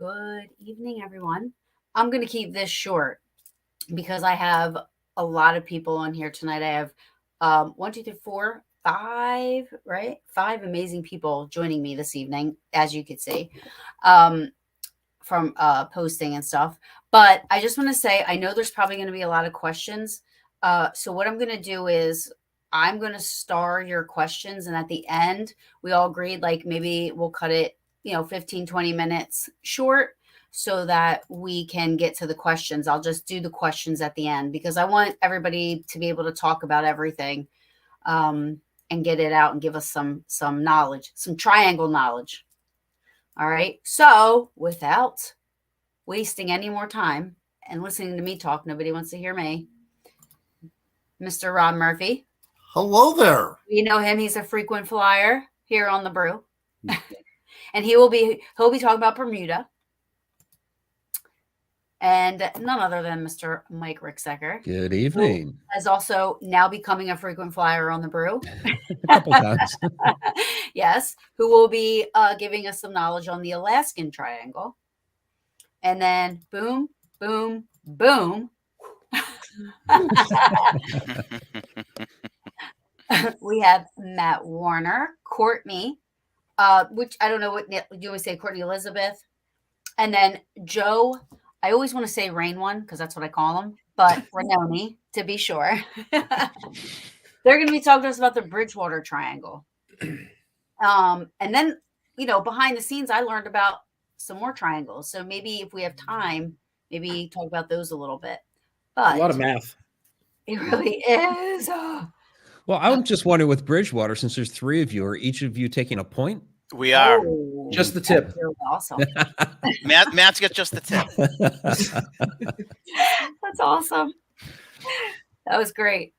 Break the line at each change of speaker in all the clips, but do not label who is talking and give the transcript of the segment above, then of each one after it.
Good evening, everyone. I'm going to keep this short because I have a lot of people on here tonight. I have one, two, three, four, five, right? Five amazing people joining me this evening, as you could see um, from posting and stuff. But I just want to say, I know there's probably going to be a lot of questions. So what I'm going to do is I'm going to star your questions. And at the end, we all agreed, like maybe we'll cut it, 15, 20 minutes short so that we can get to the questions. I'll just do the questions at the end because I want everybody to be able to talk about everything and get it out and give us some knowledge, some triangle knowledge. All right. So without wasting any more time and listening to me talk, nobody wants to hear me. Mr. Ron Murphy.
Hello there.
You know him. He's a frequent flyer here on the brew. And he'll be talking about Bermuda. And none other than Mr. Mike Ricksecker.
Good evening.
Who is also now becoming a frequent flyer on the brew.
A couple times.
Yes. Who will be giving us some knowledge on the Alaskan triangle. And then boom, boom, boom. We have Matt Warner, Courtney, which I don't know what you would say, Courtney Elizabeth. And then Joe, I always want to say Rainone because that's what I call him, but Rainone to be sure. They're going to be talking to us about the Bridgewater triangle. And then, behind the scenes, I learned about some more triangles. So maybe if we have time, maybe talk about those a little bit. But
a lot of math.
It really is.
Well, I'm just wondering with Bridgewater, since there's three of you, are each of you taking a point?
We are.
Oh,
just the tip.
that's really awesome.
Matt's got just the tip.
That's awesome. That was great.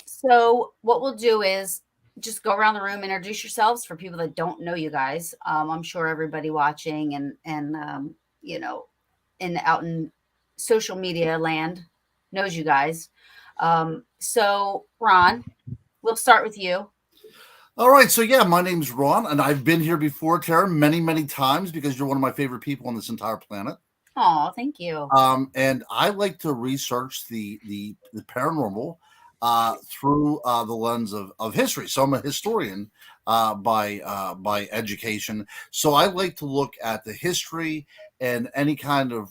So what we'll do is just go around the room, introduce yourselves for people that don't know you guys. I'm sure everybody watching and out in social media land knows you guys. So Ron, we'll start with you.
All right. So yeah, my name's Ron, and I've been here before, Tara, many, many times because you're one of my favorite people on this entire planet.
Oh, thank you.
And I like to research the paranormal through the lens of history. So I'm a historian by education. So I like to look at the history and any kind of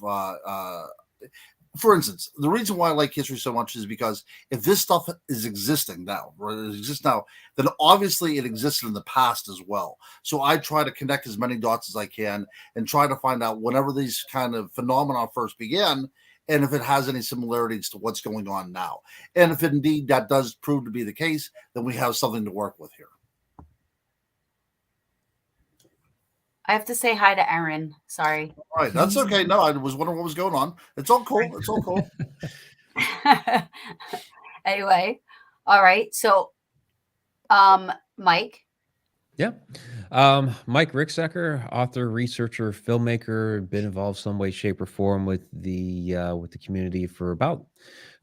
for instance, the reason why I like history so much is because if this stuff is existing now, or it exists now, then obviously it existed in the past as well. So I try to connect as many dots as I can and try to find out whenever these kind of phenomena first began, and if it has any similarities to what's going on now. And if indeed that does prove to be the case, then we have something to work with here.
I have to say hi to Erin. Sorry.
All right, that's okay. No, I was wondering what was going on. It's all cool. It's all cool.
Anyway, all right. So, Mike.
Yeah. Mike Ricksecker, author, researcher, filmmaker, been involved some way, shape, or form with the community for about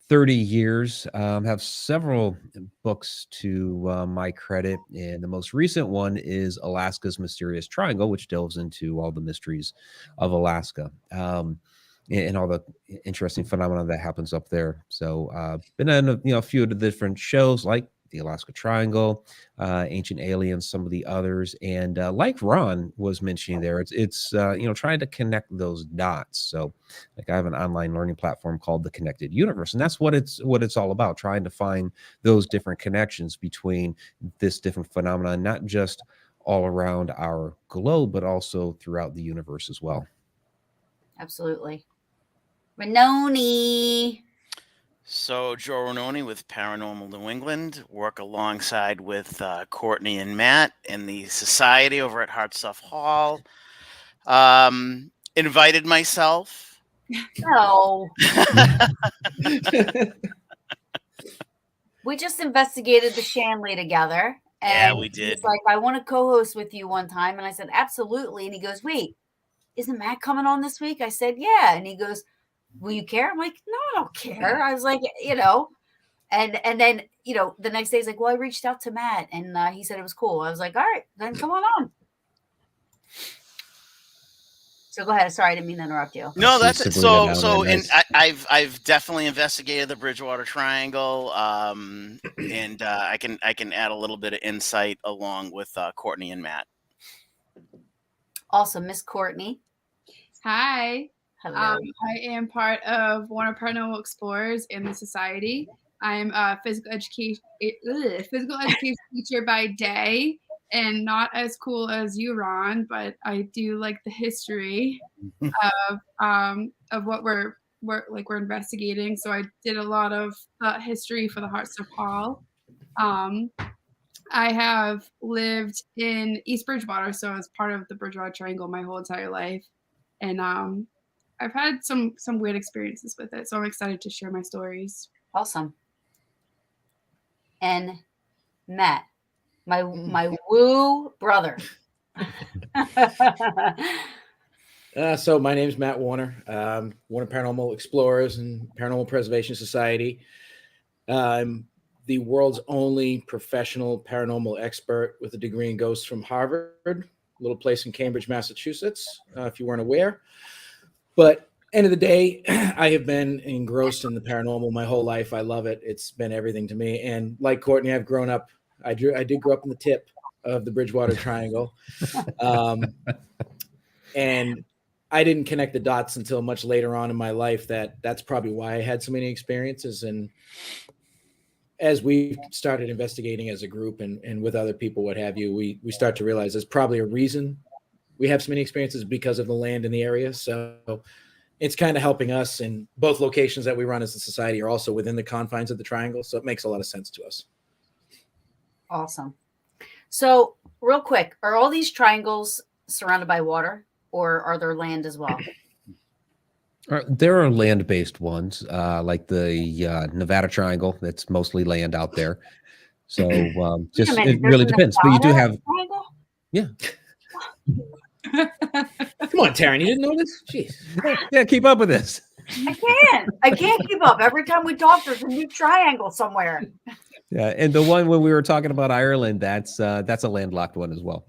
30 years. Have several books to my credit, and the most recent one is Alaska's Mysterious Triangle, which delves into all the mysteries of Alaska and all the interesting phenomena that happens up there. So been in a few of the different shows like the Alaska Triangle, Ancient Aliens, some of the others, and like Ron was mentioning there, it's trying to connect those dots. So, like I have an online learning platform called The Connected Universe, and that's what it's all about, trying to find those different connections between this different phenomena, not just all around our globe, but also throughout the universe as well.
Absolutely. Rainone.
So Joe Rainone with Paranormal New England, work alongside with Courtney and Matt in the society over at Hartsuff Hall. Invited myself.
No. We just investigated the Shanley together. And
yeah, we did.
He's like, I want to co-host with you one time. And I said, absolutely. And he goes, wait, isn't Matt coming on this week? I said, yeah. And he goes, will you care? I'm like, no, I don't care. I was like, and then, the next day he's like, well, I reached out to Matt and he said it was cool. I was like, all right, then come on. So go ahead. Sorry, I didn't mean to interrupt you.
No,
See
that's it.
Sabrina down
So,
there,
and
nice.
I've definitely investigated the Bridgewater Triangle, and I can add a little bit of insight along with Courtney and Matt.
Awesome, Miss Courtney.
Hi.
Hello.
I am part of Warner Paranormal Explorers in the Society. I'm a physical education teacher by day, and not as cool as you, Ron, but I do like the history of what we're investigating. So I did a lot of history for the Hartstuff Hall. I have lived in East Bridgewater, so I was part of the Bridgewater Triangle my whole entire life, and I've had some weird experiences with it. So I'm excited to share my stories.
Awesome. And Matt, my woo brother.
So my name is Matt Warner, Warner Paranormal Explorers and Paranormal Preservation Society. I'm the world's only professional paranormal expert with a degree in ghosts from Harvard, a little place in Cambridge, Massachusetts, if you weren't aware. But end of the day, I have been engrossed in the paranormal my whole life. I love it. It's been everything to me. And like Courtney, I've grown up. I did grow up in the tip of the Bridgewater Triangle. And I didn't connect the dots until much later on in my life that's probably why I had so many experiences. And as we started investigating as a group and with other people, what have you, we start to realize there's probably a reason we have so many experiences because of the land in the area. So it's kind of helping us, and both locations that we run as a society are also within the confines of the triangle. So it makes a lot of sense to us.
Awesome. So real quick, are all these triangles surrounded by water, or are there land as well?
There are land-based ones, like the Nevada Triangle. That's mostly land out there. So just it really depends. But you do have, yeah.
Come on, Taryn, you didn't know this? Jeez.
Yeah, keep up with this.
I can't keep up. Every time we talk, there's a new triangle somewhere.
Yeah, and the one when we were talking about Ireland, that's a landlocked one as well.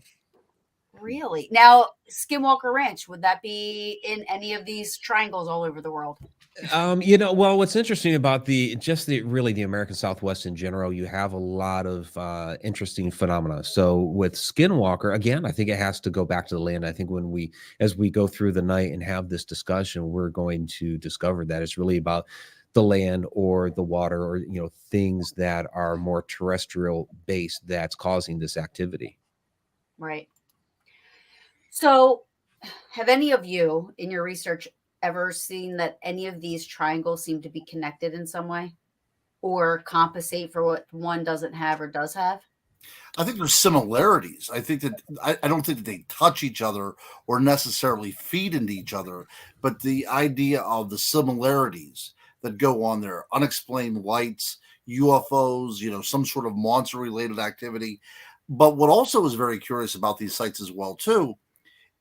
Really? Now, Skinwalker Ranch, would that be in any of these triangles all over the world?
Well, what's interesting about the American Southwest in general, you have a lot of interesting phenomena. So with Skinwalker, again, I think it has to go back to the land. I think as we go through the night and have this discussion, we're going to discover that it's really about the land or the water or, things that are more terrestrial based that's causing this activity.
Right. So have any of you in your research ever seen that any of these triangles seem to be connected in some way or compensate for what one doesn't have or does have?
I think there's similarities. I think that I don't think that they touch each other or necessarily feed into each other, but the idea of the similarities that go on there, unexplained lights, UFOs, some sort of monster related activity. But what also is very curious about these sites as well, too,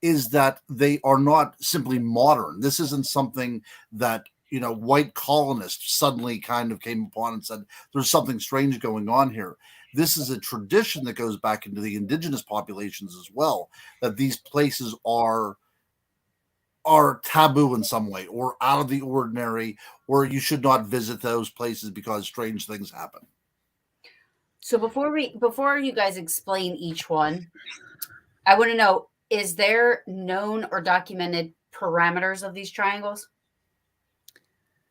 is that they are not simply modern. This isn't something that, white colonists suddenly kind of came upon and said, there's something strange going on here. This is a tradition that goes back into the indigenous populations as well, that these places are taboo in some way or out of the ordinary, or you should not visit those places because strange things happen.
So before you guys explain each one, I want to know, is there known or documented parameters of these triangles?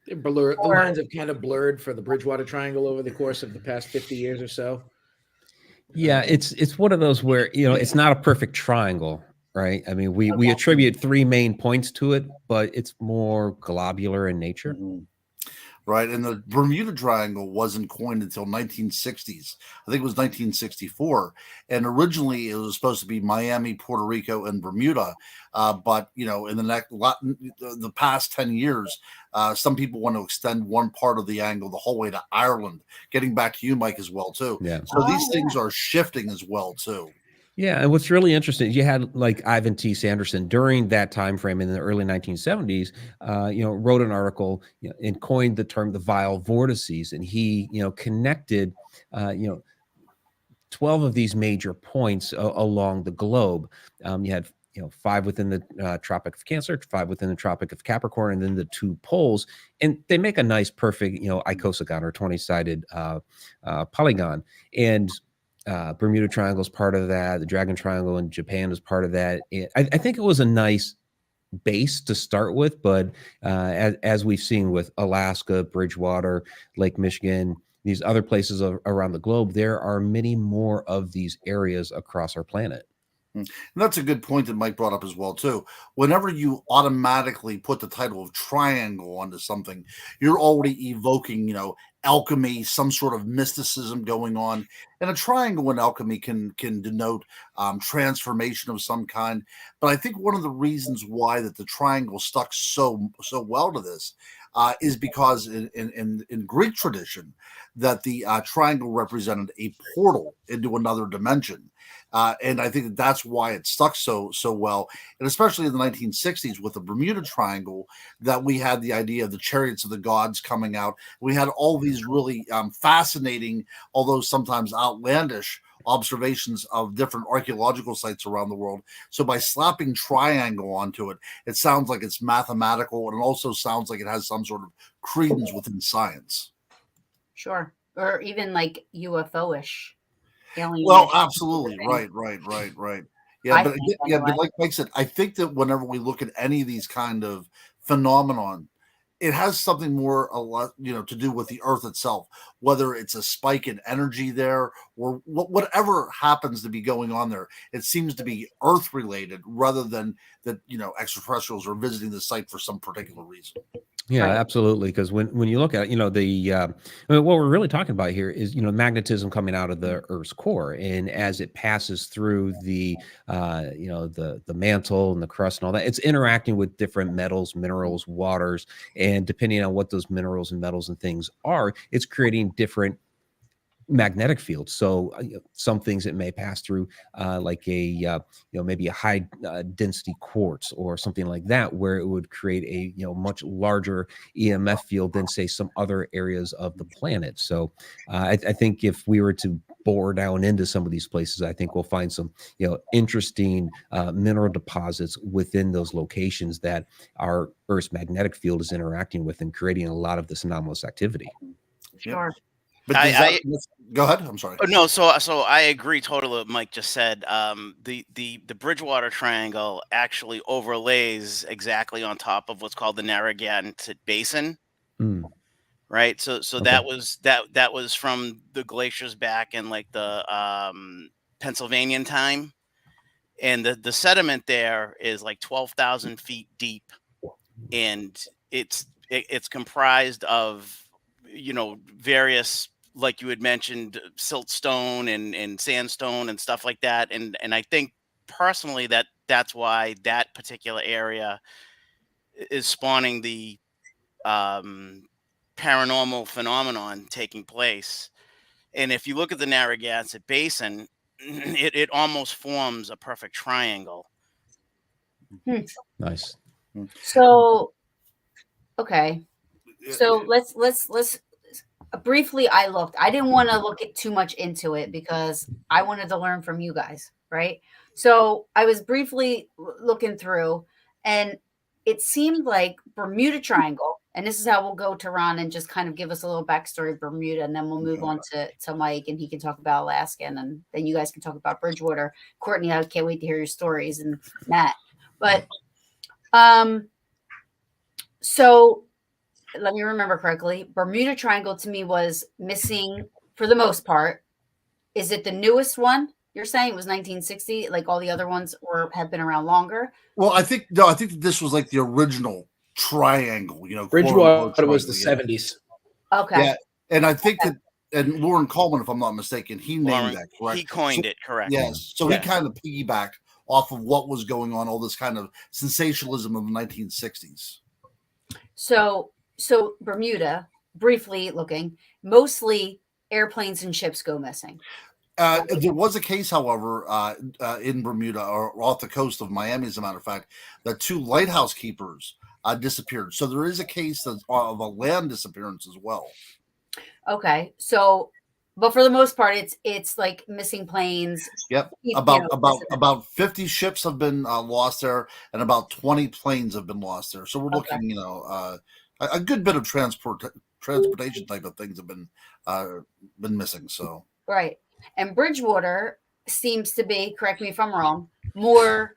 The lines have kind of blurred for the Bridgewater Triangle over the course of the past 50 years or so.
Yeah, it's one of those where, it's not a perfect triangle, right? I mean, we attribute three main points to it, but it's more globular in nature.
Mm-hmm. Right. And the Bermuda Triangle wasn't coined until 1960s. I think it was 1964. And originally it was supposed to be Miami, Puerto Rico, and Bermuda. But, in the past 10 years, some people want to extend one part of the angle the whole way to Ireland, getting back to you, Mike, as well, too.
Yeah.
So these things are shifting as well, too.
Yeah, and what's really interesting, you had like Ivan T. Sanderson during that time frame in the early 1970s, wrote an article and coined the term the vile vortices, and he, connected, 12 of these major points along the globe. You had 5 within the Tropic of Cancer, 5 within the Tropic of Capricorn, and then the 2 poles, and they make a nice, perfect, icosagon or 20-sided polygon. And Bermuda Triangle is part of that. The Dragon Triangle in Japan is part of that. I think it was a nice base to start with, but as we've seen with Alaska, Bridgewater, Lake Michigan, these other places around the globe, there are many more of these areas across our planet.
And that's a good point that Mike brought up as well, too. Whenever you automatically put the title of triangle onto something, you're already evoking, alchemy, some sort of mysticism going on. And a triangle in alchemy can denote transformation of some kind. But I think one of the reasons why that the triangle stuck so well to this is because in Greek tradition, that the triangle represented a portal into another dimension. And I think that's why it stuck so well, and especially in the 1960s with the Bermuda Triangle, that we had the idea of the chariots of the gods coming out. We had all these really fascinating, although sometimes outlandish, observations of different archaeological sites around the world. So by slapping triangle onto it, it sounds like it's mathematical, and it also sounds like it has some sort of credence within science.
Sure. Or even like UFO-ish.
Well, absolutely. Right. Yeah, but
anyway.
like Mike said, I think that whenever we look at any of these kind of phenomenon, it has something more to do with the Earth itself, whether it's a spike in energy there or whatever happens to be going on there. It seems to be Earth related rather than that extraterrestrials are visiting the site for some particular reason.
Yeah,
Right.
absolutely. Because when you look at what we're really talking about here is magnetism coming out of the Earth's core, and as it passes through the the mantle and the crust and all that, it's interacting with different metals, minerals, waters, and depending on what those minerals and metals and things are, it's creating different magnetic field. So some things it may pass through like a maybe a high density quartz or something like that, where it would create a much larger EMF field than say some other areas of the planet. So I think if we were to bore down into some of these places, I think we'll find some interesting mineral deposits within those locations that our Earth's magnetic field is interacting with and creating a lot of this anomalous activity.
Sure.
But go ahead. I'm sorry.
Oh, no, so I agree totally with what Mike just said. The Bridgewater Triangle actually overlays exactly on top of what's called the Narragansett Basin.
Mm.
Right. So
Okay.
that was from the glaciers back in like the Pennsylvanian time. And the sediment there is like 12,000 feet deep, and it's comprised of various, like you had mentioned, siltstone and sandstone and stuff like that. And I think personally that's why that particular area is spawning the paranormal phenomenon taking place. And if you look at the Narragansett Basin, it almost forms a perfect triangle.
Nice.
So, okay. So let's briefly, I looked. I didn't want to look too much into it because I wanted to learn from you guys, right? So I was briefly looking through, and it seemed like Bermuda Triangle, and this is how we'll go to Ron and just kind of give us a little backstory of Bermuda, and then we'll move on to Mike, and he can talk about Alaskan, and then you guys can talk about Bridgewater. Courtney, I can't wait to hear your stories, and Matt. But so let me remember correctly. Bermuda Triangle to me was missing for the most part. Is it the newest one? You're saying it was 1960, like all the other ones have been around longer?
Well, I think that this was like the original triangle,
Bridgewater was the 70s.
Okay.
Yeah. And I think that, and Lauren Coleman, if I'm not mistaken, he named that, correct?
He coined it, correct.
Yes. So he kind of piggybacked off of what was going on, all this kind of sensationalism of the 1960s.
So Bermuda, briefly looking, mostly airplanes and ships go missing.
There was a case, however, in Bermuda or off the coast of Miami, as a matter of fact, that 2 lighthouse keepers disappeared. So there is a case of a land disappearance as well.
Okay. So But for the most part, it's like missing planes.
Yep.
you
About
know, missing them.
about 50 ships have been lost there, and about 20 planes have been lost there. So we're
Okay.
looking, a good bit of transportation type of things have been missing. So
Right. And Bridgewater seems to be, correct me if I'm wrong, more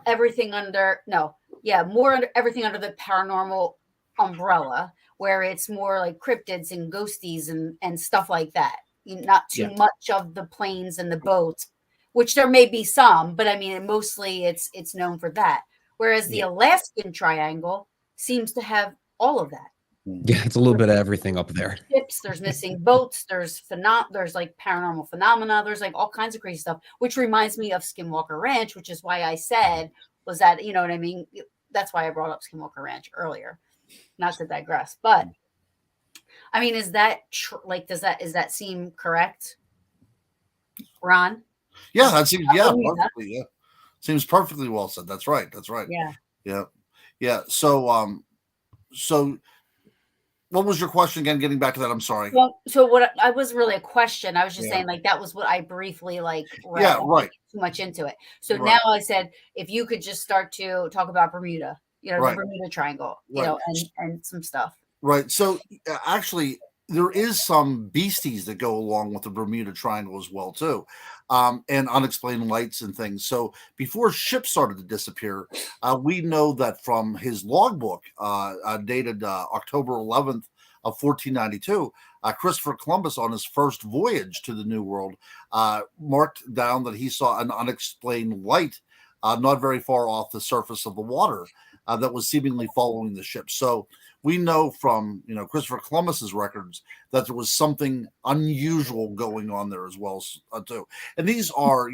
everything under, no, yeah, more under everything under the paranormal umbrella, where it's more like cryptids and ghosties and stuff like that. Not too
Yeah.
much of the planes and the boats, which there may be some, but I mean, mostly it's known for that. Whereas the
Yeah.
Alaskan Triangle seems to have all of that.
Yeah, it's a little bit of everything up there.
Ships, there's missing boats, there's like paranormal phenomena, there's like all kinds of crazy stuff, which reminds me of Skinwalker Ranch, which is why I said was that, you know what I mean? That's why I brought up Skinwalker Ranch earlier. Not to digress, but I mean, is that does that seem correct, Ron?
yeah, that seems
Bermuda.
perfectly. Yeah, seems perfectly well said. That's right. That's right.
Yeah.
Yeah, yeah. So what was your question again? Getting back to that, I'm sorry.
Well, so what I was really a question. I was just
Yeah.
saying, like, that was what I briefly like read.
Yeah,
I didn't
right.
get too much into it. So
Right.
now I said, if you could just start to talk about Bermuda, the
Right.
Bermuda Triangle, you
Right.
know, and some stuff.
Right. So actually, there is some beasties that go along with the Bermuda Triangle as well too, and unexplained lights and things. So before ships started to disappear, we know that from his logbook, dated October 11th of 1492, Christopher Columbus, on his first voyage to the New World, marked down that he saw an unexplained light not very far off the surface of the water that was seemingly following the ship. So we know from Christopher Columbus's records that there was something unusual going on there as well too. And these are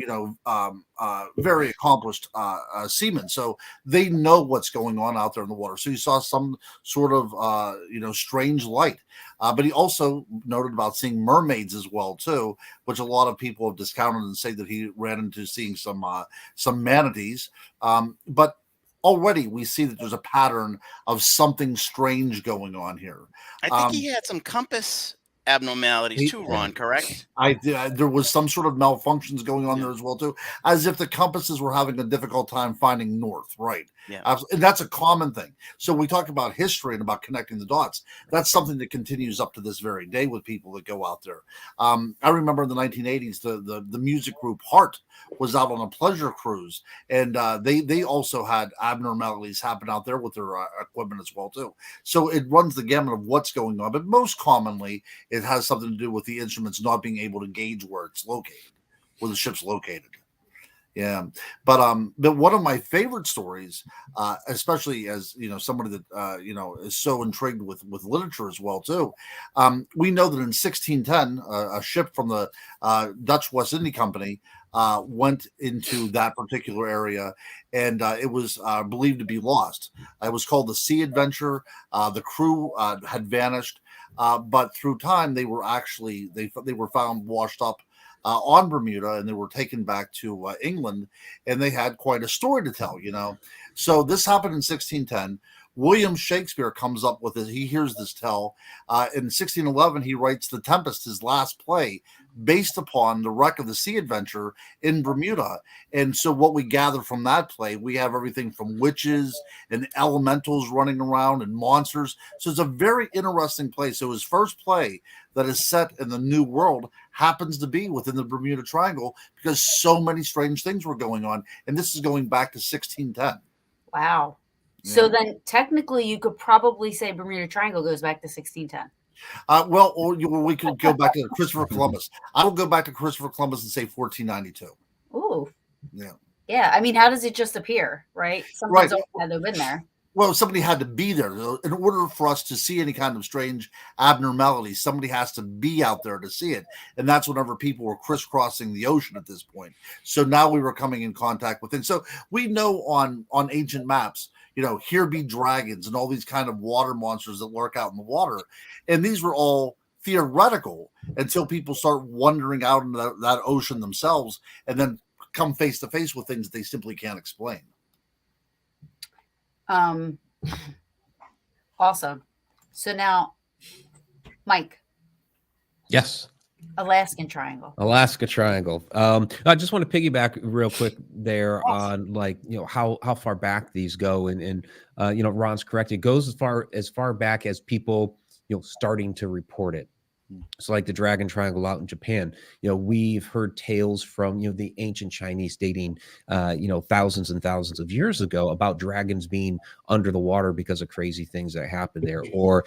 very accomplished seamen, so they know what's going on out there in the water. So he saw some sort of strange light, but he also noted about seeing mermaids as well too, which a lot of people have discounted and say that he ran into seeing some manatees, but already we see that there's a pattern of something strange going on here.
I think he had some compass abnormalities too, Ron, correct?
There was some sort of malfunctions going on there as well too, as if the compasses were having a difficult time finding north, right?
Yeah.
And that's a common thing. So we talk about history and about connecting the dots. That's something that continues up to this very day with people that go out there. I remember in the 1980s, the music group Heart was out on a pleasure cruise, and they also had abnormalities happen out there with their equipment as well too. So it runs the gamut of what's going on, but most commonly it has something to do with the instruments not being able to gauge where it's located, where the ship's located. Yeah, but one of my favorite stories, especially as somebody that is so intrigued with literature as well too. We know that in 1610, a ship from the Dutch West India Company went into that particular area, and it was believed to be lost. It was called the Sea Adventure. The crew had vanished, but through time they were actually they were found washed up on Bermuda, and they were taken back to England, and they had quite a story to tell, So this happened in 1610. William Shakespeare comes up with it. He hears this tell. In 1611, he writes The Tempest, his last play, based upon the wreck of the Sea Adventure in Bermuda. And so what we gather from that play, we have everything from witches and elementals running around and monsters. So it's a very interesting play. So his first play that is set in the New World happens to be within the Bermuda Triangle because so many strange things were going on. And this is going back to 1610.
Wow. So then technically you could probably say Bermuda Triangle goes back to 1610.
Or we could go back to Christopher Columbus. I will go back to Christopher Columbus and say 1492.
Ooh.
Yeah.
Yeah. I mean, how does it just appear, right? Something's always had to have been there.
Well, somebody had to be there. In order for us to see any kind of strange abnormality, somebody has to be out there to see it. And that's whenever people were crisscrossing the ocean at this point. So now we were coming in contact with things. So we know on ancient maps, here be dragons and all these kind of water monsters that lurk out in the water. And these were all theoretical until people start wandering out into that ocean themselves and then come face to face with things they simply can't explain.
Awesome. So now, Mike.
Yes.
Alaskan Triangle.
Alaska Triangle. I just want to piggyback real quick there on, like, how far back these go, and Ron's correct. It goes as far back as people starting to report it. So, like the Dragon Triangle out in Japan, we've heard tales from the ancient Chinese dating thousands and thousands of years ago about dragons being under the water because of crazy things that happened there, or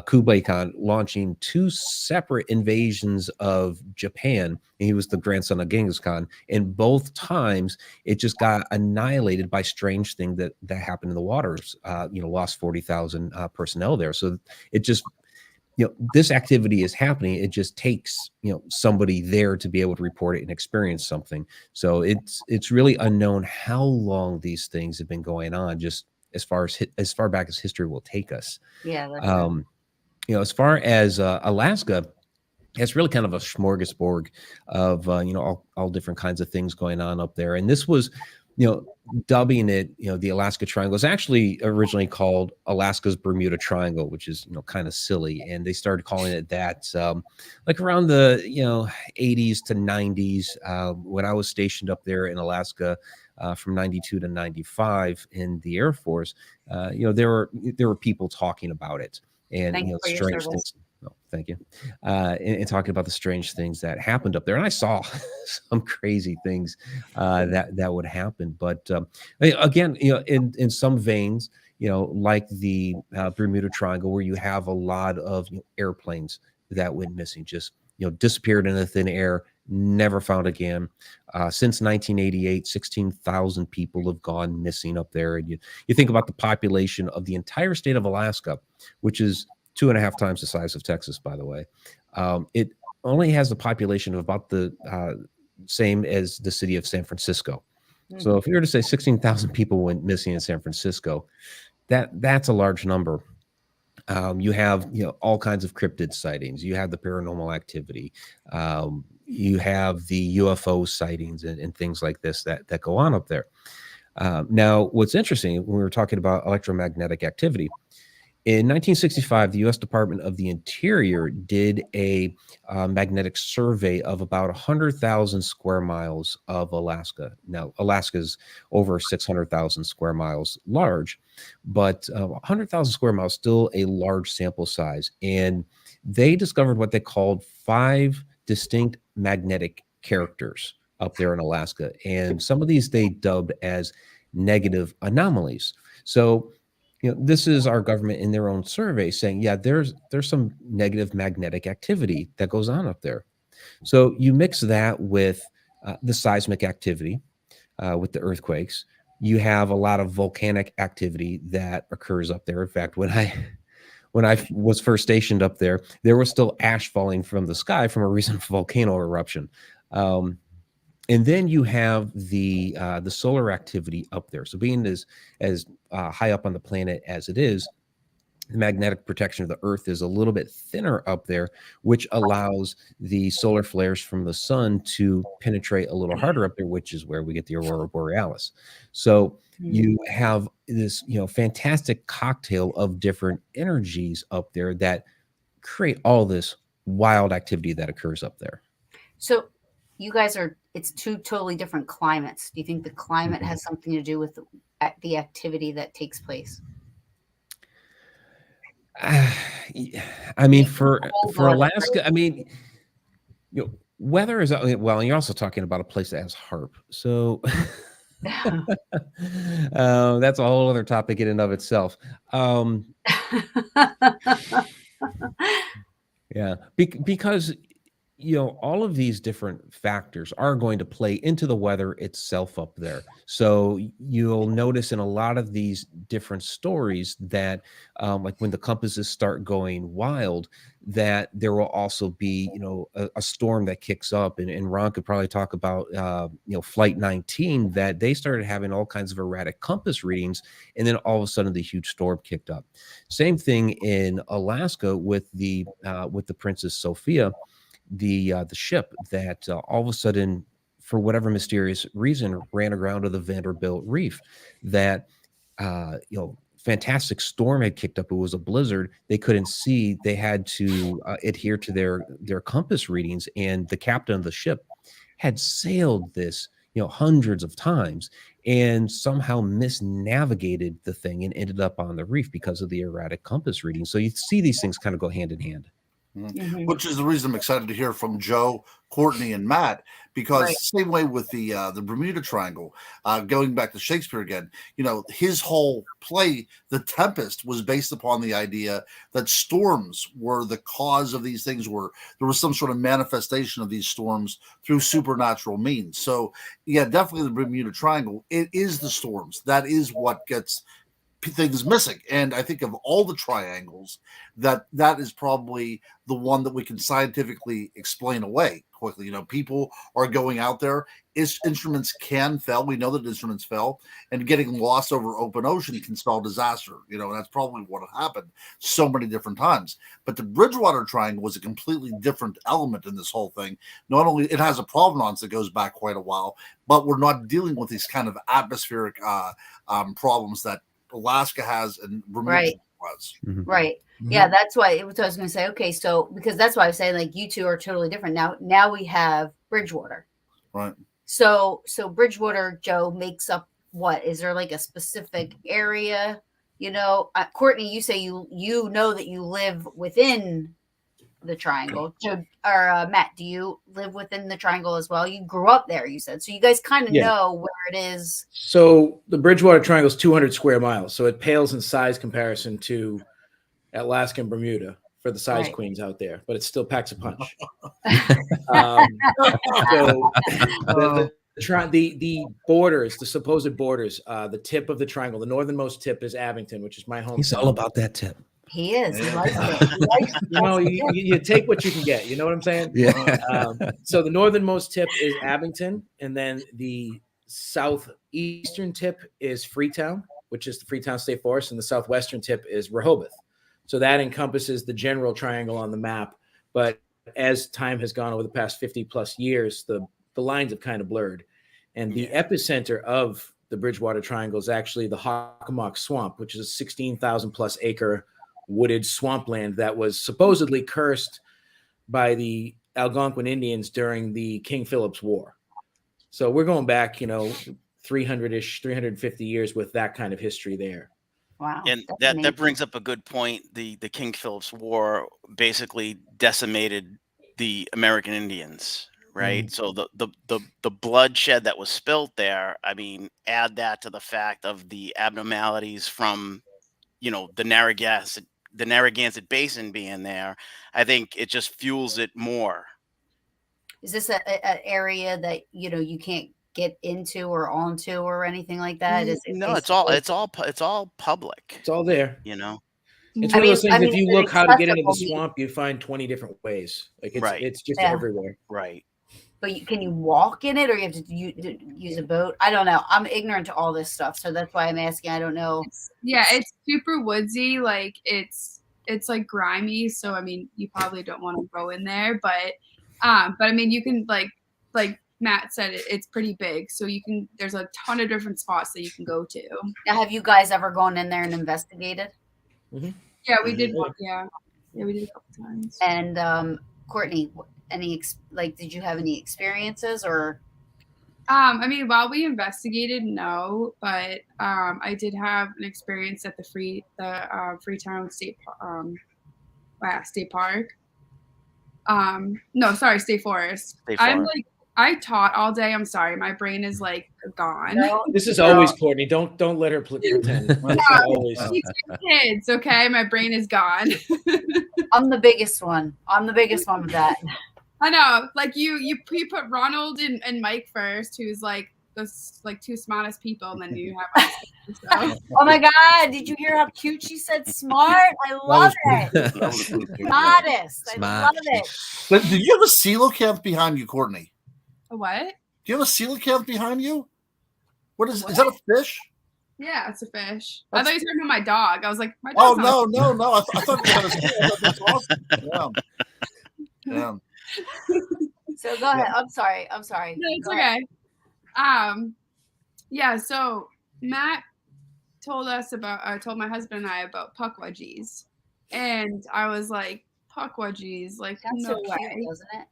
Kublai Khan launching 2 separate invasions of Japan, and he was the grandson of Genghis Khan, and both times it just got annihilated by strange thing that happened in the waters. Lost 40,000 personnel there. So it just this activity is happening. It just takes somebody there to be able to report it and experience something. So it's really unknown how long these things have been going on, just as far back as history will take us.
Yeah, that's right.
As far as Alaska, it's really kind of a smorgasbord of all different kinds of things going on up there. And this was dubbing it the Alaska Triangle. Is actually originally called Alaska's Bermuda Triangle, which is kind of silly, and they started calling it that like around the 80s to 90s, when I was stationed up there in Alaska from 92 to 95 in the Air Force. There were people talking about it, and
Thank you for your
strange
service.
things. Oh, thank you. And talking about the strange things that happened up there. And I saw some crazy things that would happen. But again, in some veins, like the Bermuda Triangle, where you have a lot of airplanes that went missing, just disappeared in the thin air, never found again. Since 1988, 16,000 people have gone missing up there. And you think about the population of the entire state of Alaska, which is 2.5 times the size of Texas, by the way. It only has a population of about the same as the city of San Francisco. So if you were to say 16,000 people went missing in San Francisco, that's a large number. You have all kinds of cryptid sightings. You have the paranormal activity. You have the UFO sightings and things like this that go on up there. Now, what's interesting, when we were talking about electromagnetic activity, in 1965, the U.S. Department of the Interior did a magnetic survey of about 100,000 square miles of Alaska. Now, Alaska's over 600,000 square miles large, but 100,000 square miles still a large sample size. And they discovered what they called 5 distinct magnetic characters up there in Alaska. And some of these they dubbed as negative anomalies. So this is our government in their own survey saying, yeah, there's some negative magnetic activity that goes on up there. So you mix that with the seismic activity, with the earthquakes. You have a lot of volcanic activity that occurs up there. In fact, when I was first stationed up there was still ash falling from the sky from a recent volcano eruption. And then you have the solar activity up there. So being as high up on the planet as it is, the magnetic protection of the Earth is a little bit thinner up there, which allows the solar flares from the sun to penetrate a little harder up there, which is where we get the aurora borealis. So you have this fantastic cocktail of different energies up there that create all this wild activity that occurs up there.
So you guys it's 2 totally different climates. Do you think the climate has something to do with the activity that takes place?
I mean, for Alaska, I mean, weather is well, and you're also talking about a place that has HAARP. So that's a whole other topic in and of itself. Yeah, because all of these different factors are going to play into the weather itself up there. So you'll notice in a lot of these different stories that like when the compasses start going wild, that there will also be a storm that kicks up, and Ron could probably talk about Flight 19, that they started having all kinds of erratic compass readings, and then all of a sudden the huge storm kicked up. Same thing in Alaska with the Princess Sophia, the ship that all of a sudden, for whatever mysterious reason, ran aground to the Vanderbilt Reef, that fantastic storm had kicked up. It was a blizzard. They couldn't see. They had to adhere to their compass readings, and the captain of the ship had sailed this, hundreds of times, and somehow misnavigated the thing and ended up on the reef because of the erratic compass reading. So you see these things kind of go hand in hand.
Mhm.
Which is the reason I'm excited to hear from Joe, Courtney, and Matt, because
Right.
same way with the Bermuda Triangle, going back to Shakespeare again, his whole play, The Tempest, was based upon the idea that storms were the cause of these things, where there was some sort of manifestation of these storms through supernatural means. So yeah, definitely the Bermuda Triangle, it is the storms. That is what gets things missing. And I think of all the triangles, that is probably the one that we can scientifically explain away quickly. People are going out there, instruments can fail. We know that instruments fail, and getting lost over open ocean can spell disaster. And that's probably what happened so many different times. But the Bridgewater Triangle was a completely different element in this whole thing. Not only it has a provenance that goes back quite a while, but we're not dealing with these kind of atmospheric problems that Alaska has and Bermuda
Right.
was.
Right. Yeah, that's why it was. I was going to say, okay, so because that's why I was saying, like, you two are totally different. Now we have Bridgewater.
Right.
So Bridgewater, Joe, makes up what? Is there like a specific area? Courtney, you say you know that you live within the triangle. Joe or Matt, do you live within the triangle as well? You grew up there, you said. So you guys kind of know where it is.
So the Bridgewater Triangle is 200 square miles. So it pales in size comparison to Alaska and Bermuda for the size queens out there, but it still packs a punch. The borders, the supposed borders, the tip of the triangle, the northernmost tip is Abington, which is my home.
He's all about that tip.
He is. He likes it.
You take what you can get. You know what I'm saying?
Yeah.
So the northernmost tip is Abington, and then the southeastern tip is Freetown, which is the Freetown State Forest, and the southwestern tip is Rehoboth. So that encompasses the general triangle on the map. But as time has gone over the past 50 plus years, the lines have kind of blurred. And the epicenter of the Bridgewater Triangle is actually the Hockomock Swamp, which is a 16,000 plus acre wooded swampland that was supposedly cursed by the Algonquin Indians during the King Philip's War. So we're going back, 300-ish, 350 years with that kind of history there.
Wow.
And that brings up a good point. The King Philip's War basically decimated the American Indians, right? So the bloodshed that was spilt there, I mean, add that to the fact of the abnormalities from, the Narragansett Basin being there, I think it just fuels it more.
Is this an area that you can't get into or onto or anything like that?
No, it's all public.
It's all there. It's one of those things. If you look how to get into the swamp, you find 20 different ways. Like it's just everywhere.
Right.
But can you walk in it, or you have to use a boat? I don't know. I'm ignorant to all this stuff, so that's why I'm asking. I don't know.
It's super woodsy. Like it's like grimy. So I mean, you probably don't want to go in there, but I mean, you can like Matt said, it's pretty big. So there's a ton of different spots that you can go to.
Now, have you guys ever gone in there and investigated?
Mm-hmm.
Yeah, we did. Yeah, we did a couple times.
And Courtney, did you have any experiences or?
I mean, while we investigated, no, but I did have an experience at the Freetown State Park. No, sorry, State Forest. I taught all day. I'm sorry, my brain is like gone.
No,
this is always Courtney. Don't let her pretend.
Always. Kids, okay. My brain is gone.
I'm the biggest one. With that.
I know. Like you put Ronald and Mike first, who's like the two smartest people, and then you have. So.
Oh my God! Did you hear how cute she said? Smart. I love it. Modest. I love it.
But did you have a coelacanth behind you, Courtney?
A what?
Do you have a coelacanth behind you? What is that? A fish?
Yeah, it's a fish. I thought you were talking about my dog. I was like, my dog.
Oh no! I thought you had a seal. That's awesome. Yeah.
So go ahead. I'm sorry.
No, it's okay. Yeah. So Matt told my husband and I about puckwudgies, and I was like, puckwudgies, like
Sounds
no
so
way.
cute, doesn't it?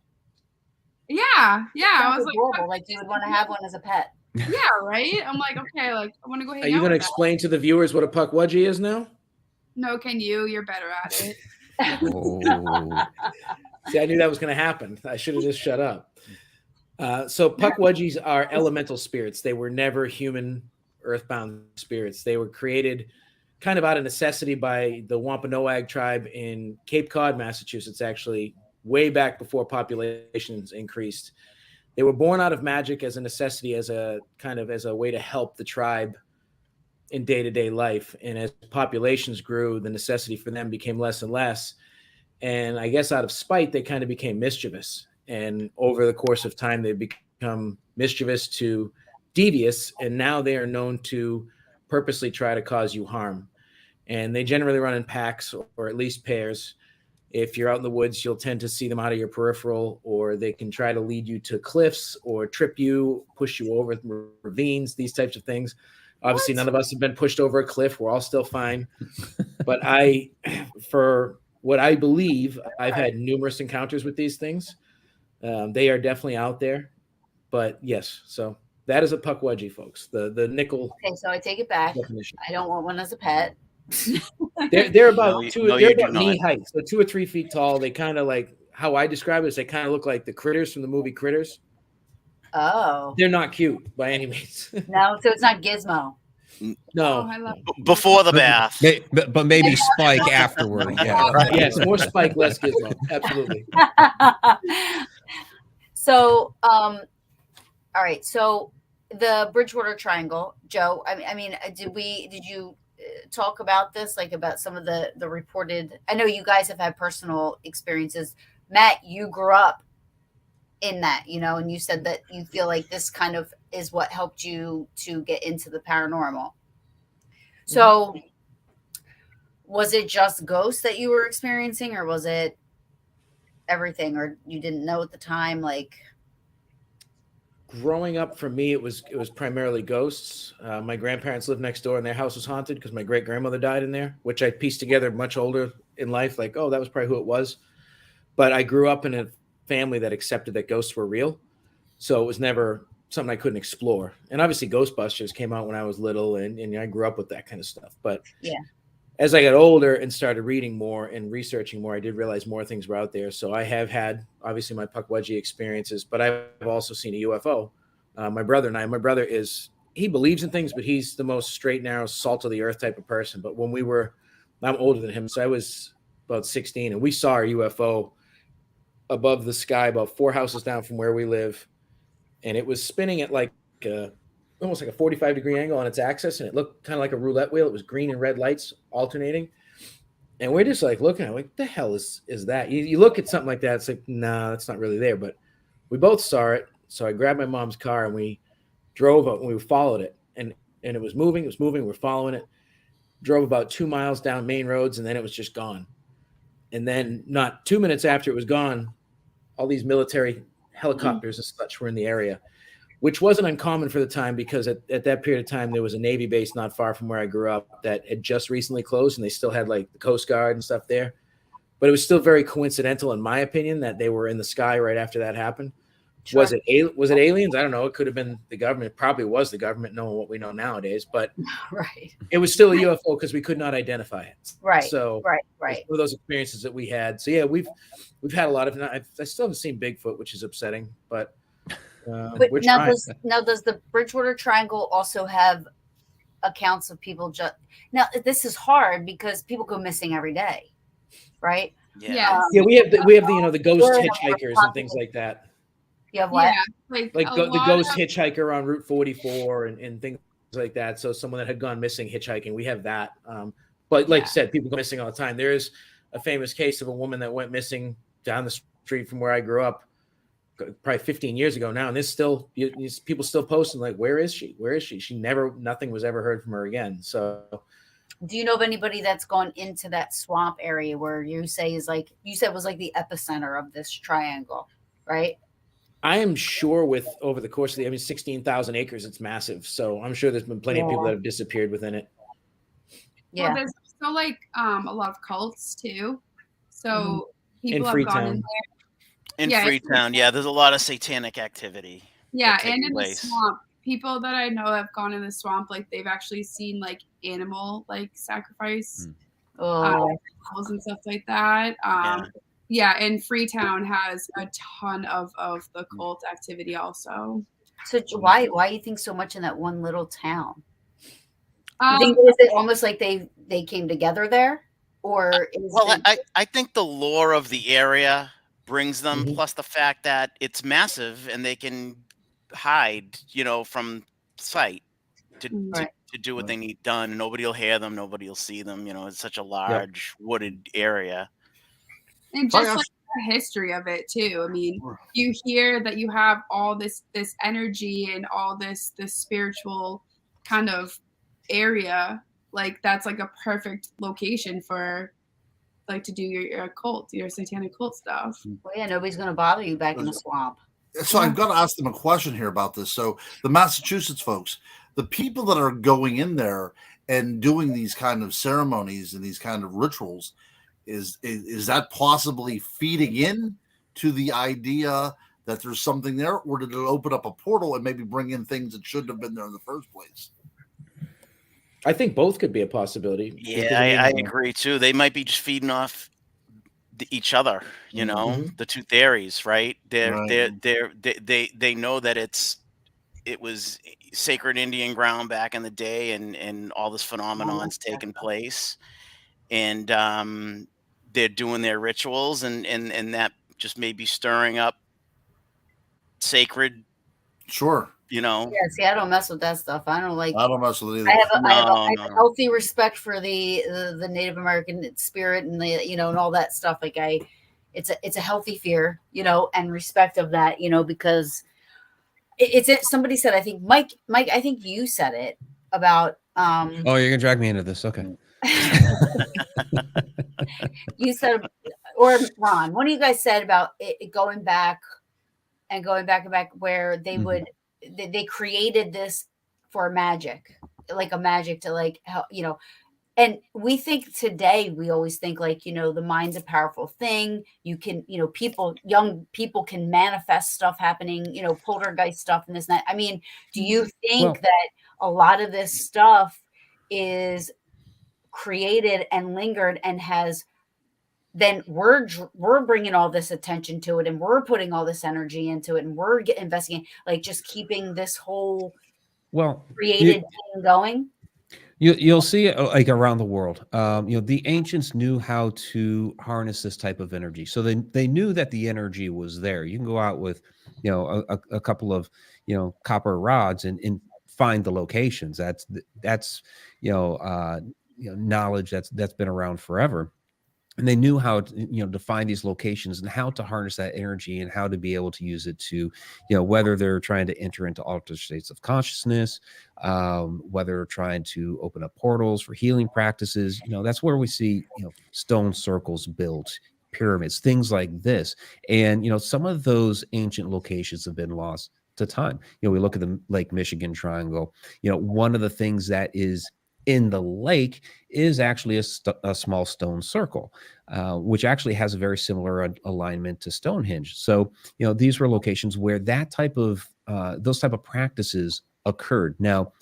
Yeah, I
Sounds
was like,
adorable. Like you would want to have one as a pet.
yeah, right. I'm like, okay, like I want to go
Are
hang
you
out
going to
with that.
explain to the viewers what a puckwudgie is now?
No, can you? You're better at it.
Oh,
See, I knew that was going to happen. I should have just shut up. So puckwudgies are elemental spirits. They were never human earthbound spirits. They were created kind of out of necessity by the Wampanoag tribe in Cape Cod, Massachusetts, actually, way back before populations increased. They were born out of magic as a necessity, as a way to help the tribe in day-to-day life. And as populations grew, the necessity for them became less and less. And I guess out of spite, they kind of became mischievous. And over the course of time, they become mischievous to devious. And now they are known to purposely try to cause you harm. And they generally run in packs or at least pairs. If you're out in the woods, you'll tend to see them out of your peripheral, or they can try to lead you to cliffs or trip you, push you over ravines, these types of things. Obviously, none of us have been pushed over a cliff. We're all still fine. But for what I believe, I've had numerous encounters with these things. They are definitely out there. But yes, so that is a puckwudgie, folks. The nickel.
Okay, so I take it back.
Definition.
I don't want one as a pet.
They're about
you do
knee
not.
height, so 2 or 3 feet tall. They kind of like, how I describe it is, they kind of look like the critters from the movie Critters.
Oh.
They're not cute by any means.
No, so it's not Gizmo.
No.
Oh, I love
Before the bath.
but maybe Spike afterward. Yeah.
Yes, more Spike, less Gizmo. Absolutely.
So, all right. So the Bridgewater Triangle, Joe. I mean, did you talk about this, like about some of the reported? I know you guys have had personal experiences. Matt, you grew up in that, and you said that you feel like this kind of is what helped you to get into the paranormal. So was it just ghosts that you were experiencing, or was it everything, or you didn't know at the time? Like,
growing up for me, it was primarily ghosts. My grandparents lived next door and their house was haunted because my great grandmother died in there, which I pieced together much older in life. Like, oh, that was probably who it was. But I grew up in a family that accepted that ghosts were real. So it was never something I couldn't explore. And obviously Ghostbusters came out when I was little, and I grew up with that kind of stuff. But
yeah,
as I got older and started reading more and researching more, I did realize more things were out there. So I have had, obviously, my puckwudgie experiences, but I've also seen a UFO. My brother he believes in things, but he's the most straight, narrow, salt of the earth type of person. But I'm older than him, so I was about 16, and we saw a UFO above the sky, about 4 houses down from where we live. And it was spinning at like almost like a 45-degree angle on its axis, and it looked kind of like a roulette wheel. It was green and red lights alternating, and we're just like looking at it, like, what the hell is that? You look at something like that, it's like, nah, that's not really there. But we both saw it, so I grabbed my mom's car and we drove up and we followed it, and it was moving. We're following it. Drove about 2 miles down main roads, and then it was just gone. And then not 2 minutes after it was gone, all these military helicopters and such were in the area, which wasn't uncommon for the time, because at that period of time, there was a Navy base not far from where I grew up that had just recently closed, and they still had like the Coast Guard and stuff there. But it was still very coincidental, in my opinion, that they were in the sky right after that happened. Sure. Was it aliens? I don't know. It could have been the government. It probably was the government, knowing what we know nowadays. But
right,
it was still a UFO because we could not identify it.
Right.
So
right.
One of those experiences that we had. So yeah, we've had a lot of. I still haven't seen Bigfoot, which is upsetting. But
now does the Bridgewater Triangle also have accounts of people now? This is hard because people go missing every day, right?
Yeah.
We have the ghost hitchhikers and things like that.
You have what?
Yeah,
the ghost hitchhiker on Route 44 and things like that. So someone that had gone missing hitchhiking, we have that. But like I said, people go missing all the time. There is a famous case of a woman that went missing down the street from where I grew up, probably 15 years ago now. And there's still people still posting like, where is she? Where is she? Nothing was ever heard from her again. So
do you know of anybody that's gone into that swamp area where you said was like the epicenter of this triangle, right?
I am sure over the course of 16,000 acres, it's massive. So I'm sure there's been plenty of people that have disappeared within it.
Yeah.
Well, there's also like a lot of cults too. So
In
people have gone in
Freetown.
there.
In
Yeah,
Freetown, yeah, there's a lot of satanic activity.
Yeah,
that
and
takes
in the
place.
swamp. People that I know have gone in the swamp, like they've actually seen like animal like sacrifice
Oh,
animals and stuff like that. Yeah, and Freetown has a ton of the cult activity also.
so why you think so much in that one little town? You
Um,
think is it almost like they came together there, or is
Well,
it,
I think the lore of the area brings them,
Mhm.
plus the fact that it's massive and they can hide, from sight to
Mhm.
to,
right?
to do what they need done. Nobody will hear them. Nobody will see them. It's such a
Yep.
large wooded area.
and
So I
just like
asked-
the history of it too. I mean, you hear that you have all this energy and all this spiritual kind of area. Like that's like a perfect location for like to do your cult, your satanic cult stuff.
Well, yeah, nobody's going to bother you back in the swamp.
So I've got to ask them a question here about this. So the Massachusetts folks, the people that are going in there and doing these kind of ceremonies and these kind of rituals, is that possibly feeding in to the idea that there's something there, or did it open up a portal and maybe bring in things that shouldn't have been there in the first place?
I think both could be a possibility. Because,
Yeah, I agree too. They might be just feeding off each other,
Mhm.
the two theories, right?
Right.
They know that it was sacred Indian ground back in the day, and all this phenomenon's taking place, and they're doing their rituals, and that just may be stirring up sacred,
Sure.
Yeah, see, I don't mess with that stuff. I don't like.
I don't mess with it
I
either.
have I have
No.
a healthy respect for the Native American spirit and the and all that stuff. Like it's a healthy fear, and respect of that, because it's somebody said, I think Mike, I think you said it about
Oh, you're gonna drag me into this? Okay.
you said, or Ron, one of you guys said about it going back and back where they
Mhm.
would they created this for magic, like a magic to like help, and we think today, we always think like, the mind's a powerful thing. You can, young people can manifest stuff happening, poltergeist stuff and this and that. I mean, do you think
Well-
that a lot of this stuff is created and lingered and has then we're bringing all this attention to it and we're putting all this energy into it and we're investigating, like just keeping this whole
Well,
created thing going?
you'll see it like around the world. The ancients knew how to harness this type of energy, so they knew that the energy was there. You can go out with, a couple of, copper rods and find the locations. That's knowledge that's been around forever. And they knew how to find these locations and how to harness that energy and how to be able to use it to, whether they're trying to enter into altered states of consciousness, whether they're trying to open up portals for healing practices. That's where we see, stone circles built, pyramids, things like this. And, some of those ancient locations have been lost to time. We look at the Lake Michigan Triangle. One of the things that is in the lake is actually a small stone circle, which actually has a very similar alignment to Stonehenge. So, these were locations where that type of those type of practices occurred. Now,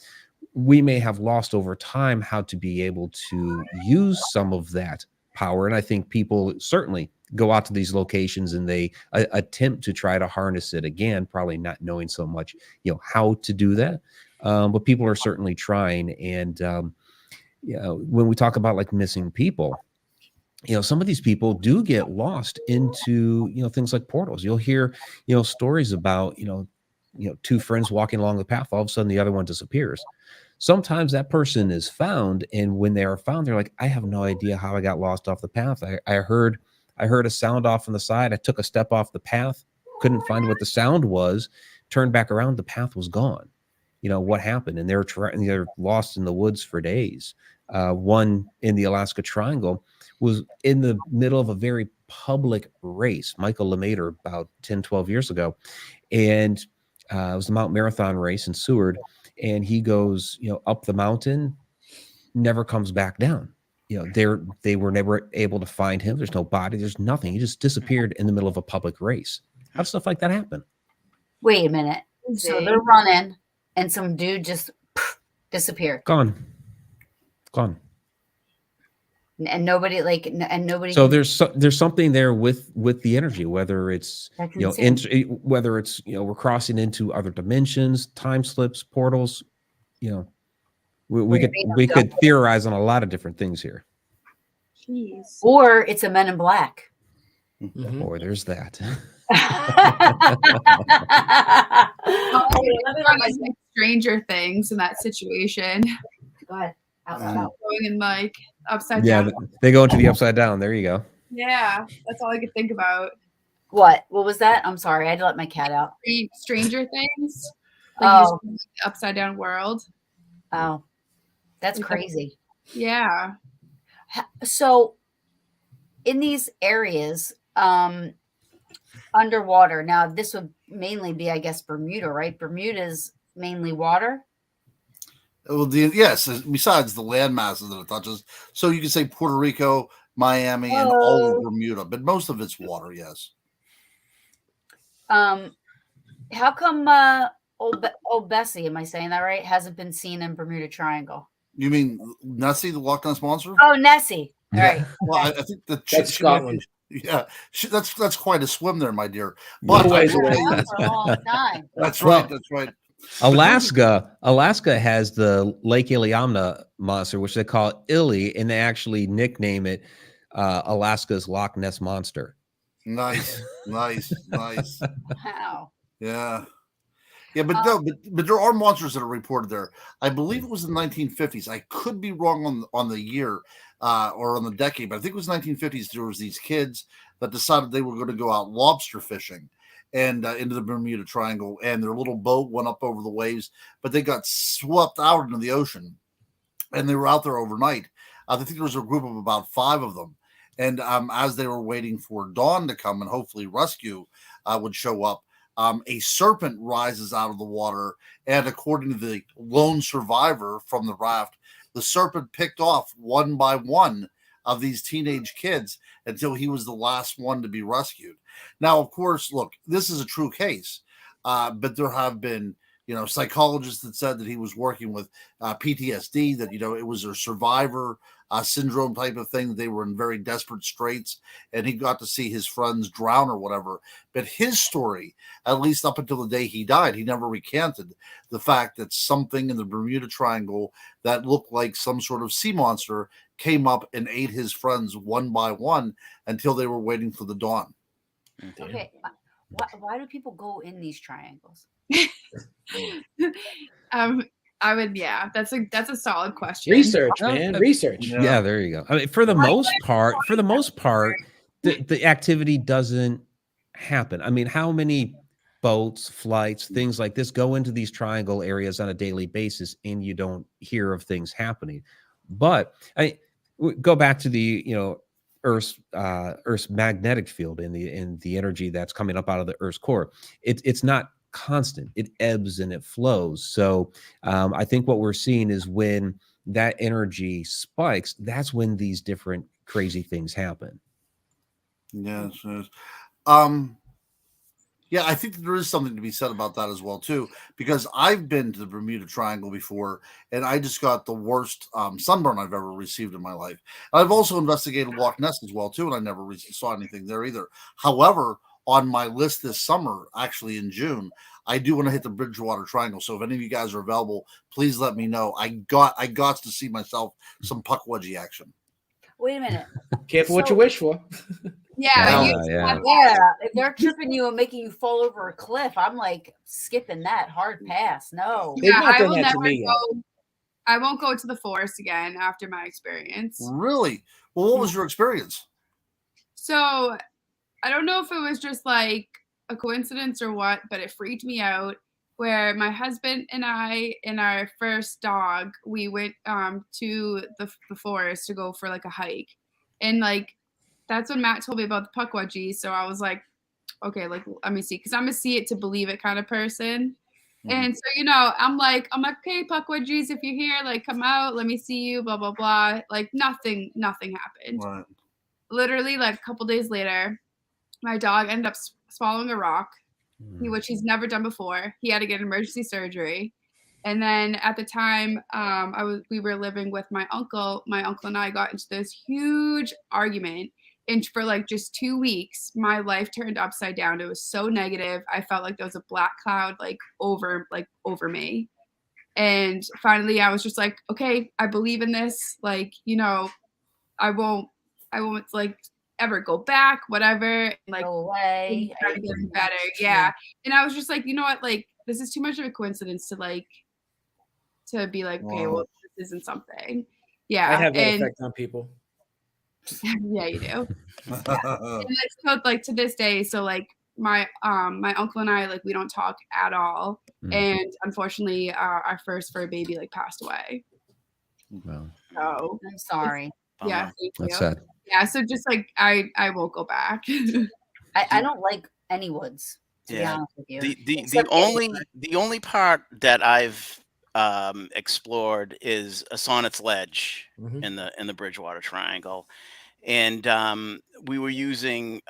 we may have lost over time how to be able to use some of that power, and I think people certainly go out to these locations and they attempt to try to harness it again, probably not knowing so much, how to do that. But people are certainly trying. And, when we talk about like missing people, some of these people do get lost into, things like portals. You'll hear, stories about, two friends walking along the path. All of a sudden the other one disappears. Sometimes that person is found. And when they are found, they're like, I have no idea how I got lost off the path. I heard a sound off on the side. I took a step off the path, couldn't find what the sound was, turned back around. The path was gone. What happened? And they're lost in the woods for days. One in the Alaska Triangle was in the middle of a very public race, Michael LeMaitre, about 10, 12 years ago. And it was the Mount Marathon race in Seward. And he goes, up the mountain, never comes back down. They were never able to find him. There's no body. There's nothing. He just disappeared in the middle of a public race. How does stuff like that happen?
Wait a minute. So they're running, and some dude just disappeared,
Gone.
and nobody.
So there's something there with the energy, whether it's
That's
whether it's we're crossing into other dimensions, time slips, portals. We could theorize on a lot of different things here.
Jeez.
Or it's a Men in Black.
Mhm.
Or there's that.
Stranger Things in that situation.
Go ahead.
Going in like upside
Yeah,
down.
they go into the upside down. There you go.
Yeah, that's all I could think about.
What was that? I'm sorry. I had to let my cat out.
Stranger Things.
Oh.
The upside down world.
Oh, that's crazy.
Yeah.
So in these areas, underwater, now this would mainly be, I guess, Bermuda, right? Bermuda's mainly water.
Well, yes, besides the land masses that it touches. So you can say Puerto Rico, Miami, and all of Bermuda, but most of it's water, yes.
How come old Bessie, am I saying that right, hasn't been seen in Bermuda Triangle?
You mean Nessie, the Loch Ness Monster?
Oh, Nessie. All right.
Well, I think
that's Scotland.
That's quite a swim there, my dear.
But
But
For a long time.
that's right. That's right.
Alaska has the Lake Iliamna monster, which they call Illy, and they actually nickname it Alaska's Loch Ness Monster.
Nice.
Wow.
Yeah. Yeah, but but there are monsters that are reported there. I believe it was in the 1950s. I could be wrong on the year or on the decade, but I think it was 1950s. There was these kids that decided they were going to go out lobster fishing and into the Bermuda Triangle, and their little boat went up over the waves, but they got swept out into the ocean, and they were out there overnight. I think there was a group of about 5 of them, and as they were waiting for dawn to come and hopefully rescue would show up, a serpent rises out of the water, and according to the lone survivor from the raft, the serpent picked off one by one of these teenage kids until he was the last one to be rescued. Now, of course, look, this is a true case, but there have been psychologists that said that he was working with PTSD, that it was a survivor syndrome type of thing. They were in very desperate straits, and he got to see his friends drown or whatever. But his story, at least up until the day he died, he never recanted the fact that something in the Bermuda Triangle that looked like some sort of sea monster came up and ate his friends one by one until they were waiting for the dawn.
Okay. Why do people go in these triangles?
I would, that's a solid question.
Research, man. Research.
Yeah, there you go. I mean, for the most part, the activity doesn't happen. I mean, how many boats, flights, things like this go into these triangle areas on a daily basis, and you don't hear of things happening? But go back to the Earth's magnetic field and the energy that's coming up out of the Earth's core. It's not constant. It ebbs and it flows. So I think what we're seeing is when that energy spikes, that's when these different crazy things happen.
Yes. Yeah, I think there is something to be said about that as well, too, because I've been to the Bermuda Triangle before, and I just got the worst sunburn I've ever received in my life. I've also investigated Loch Ness as well, too, and I never saw anything there either. However, on my list this summer, actually in June, I do want to hit the Bridgewater Triangle. So if any of you guys are available, please let me know. I got to see myself some puck wedgie action.
Wait a minute.
Careful what you wish for.
Yeah.
If they're tripping you and making you fall over a cliff, I'm like skipping that. Hard pass. No.
They've not
I
done
will
that to
never
me
go. I won't go to the forest again after my experience.
Really? Well, what was your experience?
So I don't know if it was just like a coincidence or what, but it freaked me out. Where my husband and I and our first dog, we went to the forest to go for like a hike, and like that's when Matt told me about the puckwudgie. So I was like, okay, like let me see, because I'm a see it to believe it kind of person. And so, you know, I'm like, okay, Puckwudgies, if you're here, like, come out, let me see you, blah, blah, blah. Like, nothing happened.
Right.
Literally, like, a couple days later, my dog ended up swallowing a rock, which he's never done before. He had to get emergency surgery. And then at the time, we were living with my uncle. My uncle and I got into this huge argument. And for like just 2 weeks, my life turned upside down. It was so negative. I felt like there was a black cloud like over me. And finally I was just like, okay, I believe in this. Like, you know, I won't like ever go back, whatever. And, like,
Go away.
try to get better. Yeah. And I was just like, you know what, like, this is too much of a coincidence to be like, okay, well, this isn't something. Yeah.
I have that effect on people.
Yeah, you do. Yeah. And it's so, like, to this day, so like my uncle and I, like, we don't talk at all. And unfortunately, our first fur baby like passed away.
Wow.
So
I'm sorry.
Yeah, thank you.
That's sad.
Yeah, so just like I won't go back.
I don't like any woods, to be honest with you.
The only part that I've explored is a Sonnet's Ledge in the Bridgewater Triangle, and we were using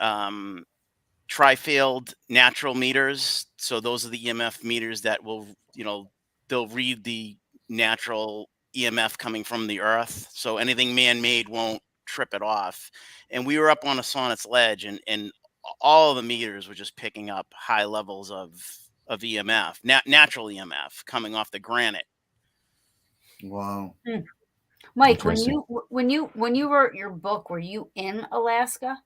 tri-field natural meters. So those are the EMF meters that will, you know, they'll read the natural EMF coming from the earth. So anything man-made won't trip it off. And we were up on a Sonnet's Ledge, and all the meters were just picking up high levels of EMF, natural EMF coming off the granite.
Wow.
Mike, when you wrote your book, were you in Alaska?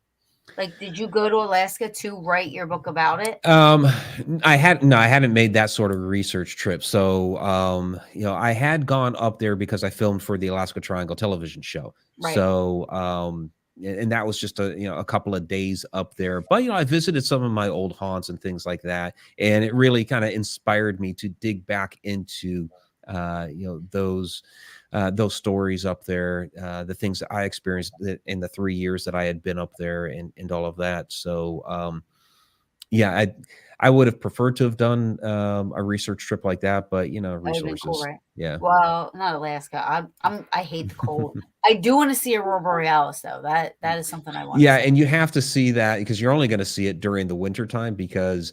Like, did you go to Alaska to write your book about it?
I hadn't made that sort of research trip. So, you know, I had gone up there because I filmed for the Alaska Triangle television show.
Right.
So, and that was just a couple of days up there. But, you know, I visited some of my old haunts and things like that. And it really kind of inspired me to dig back into, you know, those stories up there, the things that I experienced in the 3 years that I had been up there and all of that. So, yeah, I would have preferred to have done a research trip like that, but, you know, resources.
Cool, right?
Yeah.
Well, not Alaska. I hate the cold. I do want to see Aurora Borealis, though. That is something I want.
Yeah,
to see.
and you have to see that because you're only going to see it during the winter time, because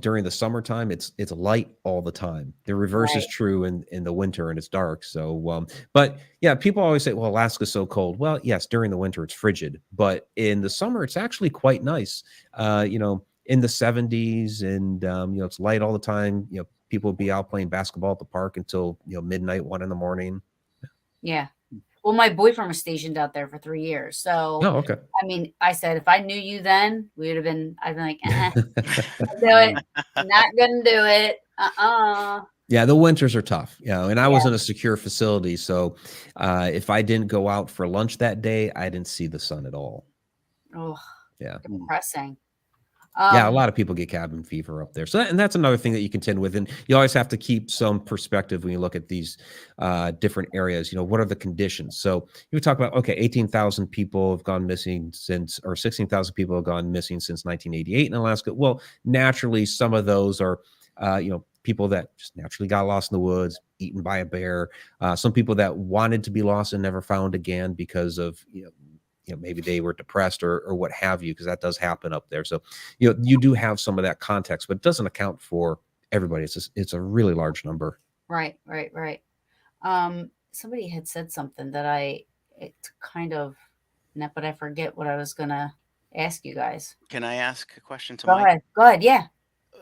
during the summertime it's light all the time. The reverse is true in the winter, and it's dark. So, but yeah, people always say, "Well, Alaska's so cold." Well, yes, during the winter it's frigid, but in the summer it's actually quite nice. You know, in the 70s, and you know, it's light all the time. You know, people will be out playing basketball at the park until, you know, midnight, 1 a.m.
Yeah. Well, my boyfriend was stationed out there for 3 years. So,
oh, okay.
I mean, I said, if I knew you then, I'd been like, do it. Not going to do it.
Yeah, the winters are tough. You know, and I was in a secure facility. So if I didn't go out for lunch that day, I didn't see the sun at all.
Oh,
yeah.
Depressing.
Yeah, a lot of people get cabin fever up there. So that's another thing that you contend with. And you always have to keep some perspective when you look at these different areas. You know, what are the conditions? So you talk about, okay, 18,000 people have gone missing since, or 16,000 people have gone missing since 1988 in Alaska. Well, naturally, some of those are, you know, people that just naturally got lost in the woods, eaten by a bear. Some people that wanted to be lost and never found again because of, you know, maybe they were depressed or what have you, because that does happen up there. So, you know, you do have some of that context, but it doesn't account for everybody. It's a really large number.
Right. Somebody had said something that it's kind of, but I forget what I was going to ask you guys.
Can I ask a question to Mike?
Go ahead. Yeah.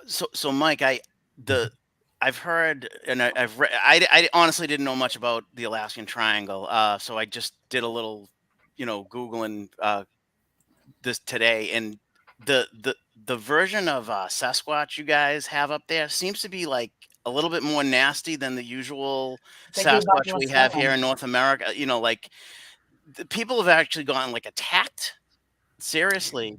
So Mike, I've heard, and I've read, I honestly didn't know much about the Alaskan Triangle. So I just did a little, you know, Googling this today, and the version of Sasquatch you guys have up there seems to be like a little bit more nasty than the usual Sasquatch we have here in North America. You know, like the people have actually gotten like attacked. Seriously.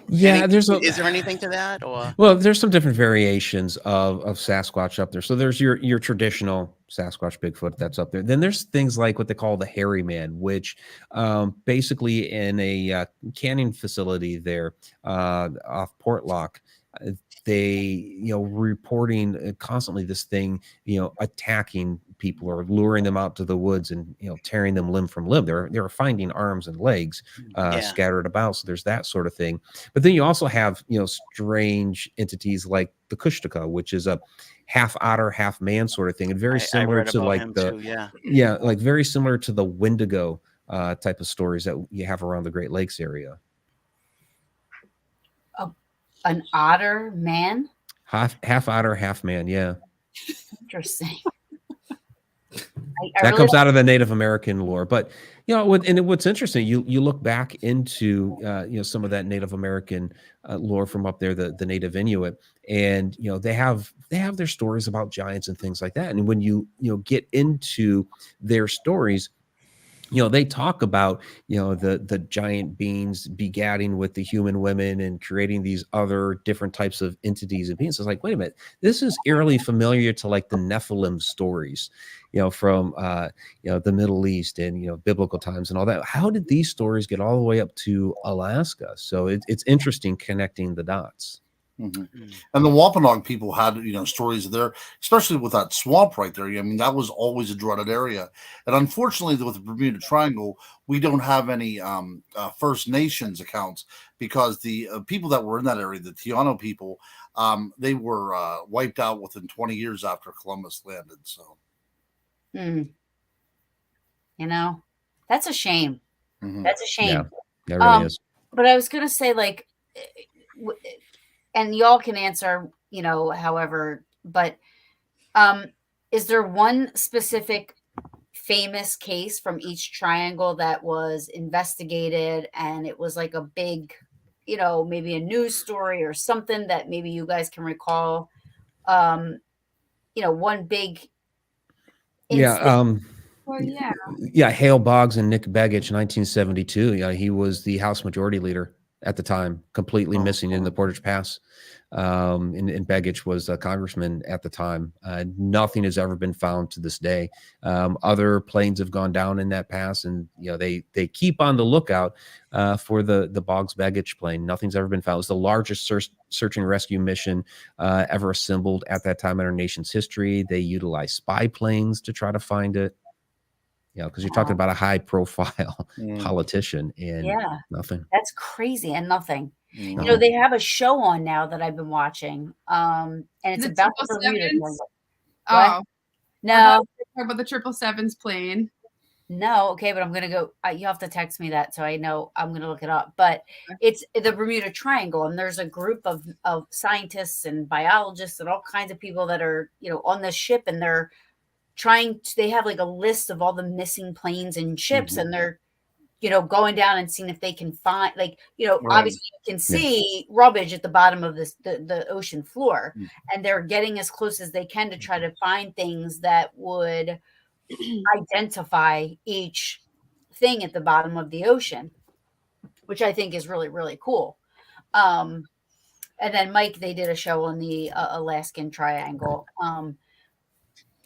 Yeah,
is there anything to that? Or
well, there's some different variations of Sasquatch up there. So there's your traditional Sasquatch Bigfoot that's up there. Then there's things like what they call the hairy man, which basically in a canning facility there off Portlock, they reporting constantly this thing attacking people or luring them out to the woods and tearing them limb from limb. They're finding arms and legs
Yeah.
scattered about. So there's that sort of thing. But then you also have strange entities like the Kushtaka, which is a half otter, half man sort of thing, and very
I
similar
read
to
about
like
him
the
too.
like very similar to the Wendigo type of stories that you have around the Great Lakes area.
An otter man?
Half otter, half man. Yeah.
Interesting.
That comes out of the Native American lore. But, what's interesting, you look back into, some of that Native American lore from up there, the Native Inuit, and, they have their stories about giants and things like that. And when you get into their stories, they talk about, the giant beings begatting with the human women and creating these other different types of entities and beings. It's like, wait a minute, this is eerily familiar to like the Nephilim stories, from, the Middle East and, biblical times and all that. How did these stories get all the way up to Alaska? So it's interesting connecting the dots.
Mm-hmm. And the Wampanoag people had, stories there, especially with that swamp right there. I mean, that was always a dreaded area. And unfortunately, with the Bermuda Triangle, we don't have any First Nations accounts because the people that were in that area, the Tiano people, they were wiped out within 20 years after Columbus landed. So,
that's a shame.
Mm-hmm.
That's a shame.
Yeah, that really is.
But I was going to say, like, and y'all can answer, however, but is there one specific famous case from each triangle that was investigated and it was like a big, maybe a news story or something that maybe you guys can recall? One big incident.
Hale Boggs and Nick Begich, 1972. He was the House Majority Leader at the time, completely missing in the Portage Pass. And Begich was a congressman at the time. Nothing has ever been found to this day. Other planes have gone down in that pass, and they keep on the lookout for the Boggs Begich plane. Nothing's ever been found. It was the largest search and rescue mission ever assembled at that time in our nation's history. They utilized spy planes to try to find it. Because you're talking about a high profile politician and nothing.
That's crazy and nothing. They have a show on now that I've been watching. And it's about the Bermuda.
Oh.
No.
Talk about the 777's plane.
No, okay, but I'm going to go. You have to text me that so I know I'm going to look it up. But it's the Bermuda Triangle, and there's a group of scientists and biologists and all kinds of people that are, on this ship, and they're they have like a list of all the missing planes and ships, and they're, going down and seeing if they can find, like, obviously you can see rubbish at the bottom of the ocean floor, and they're getting as close as they can to try to find things that would identify each thing at the bottom of the ocean, which I think is really, really cool. And then Mike, they did a show on the Alaskan Triangle.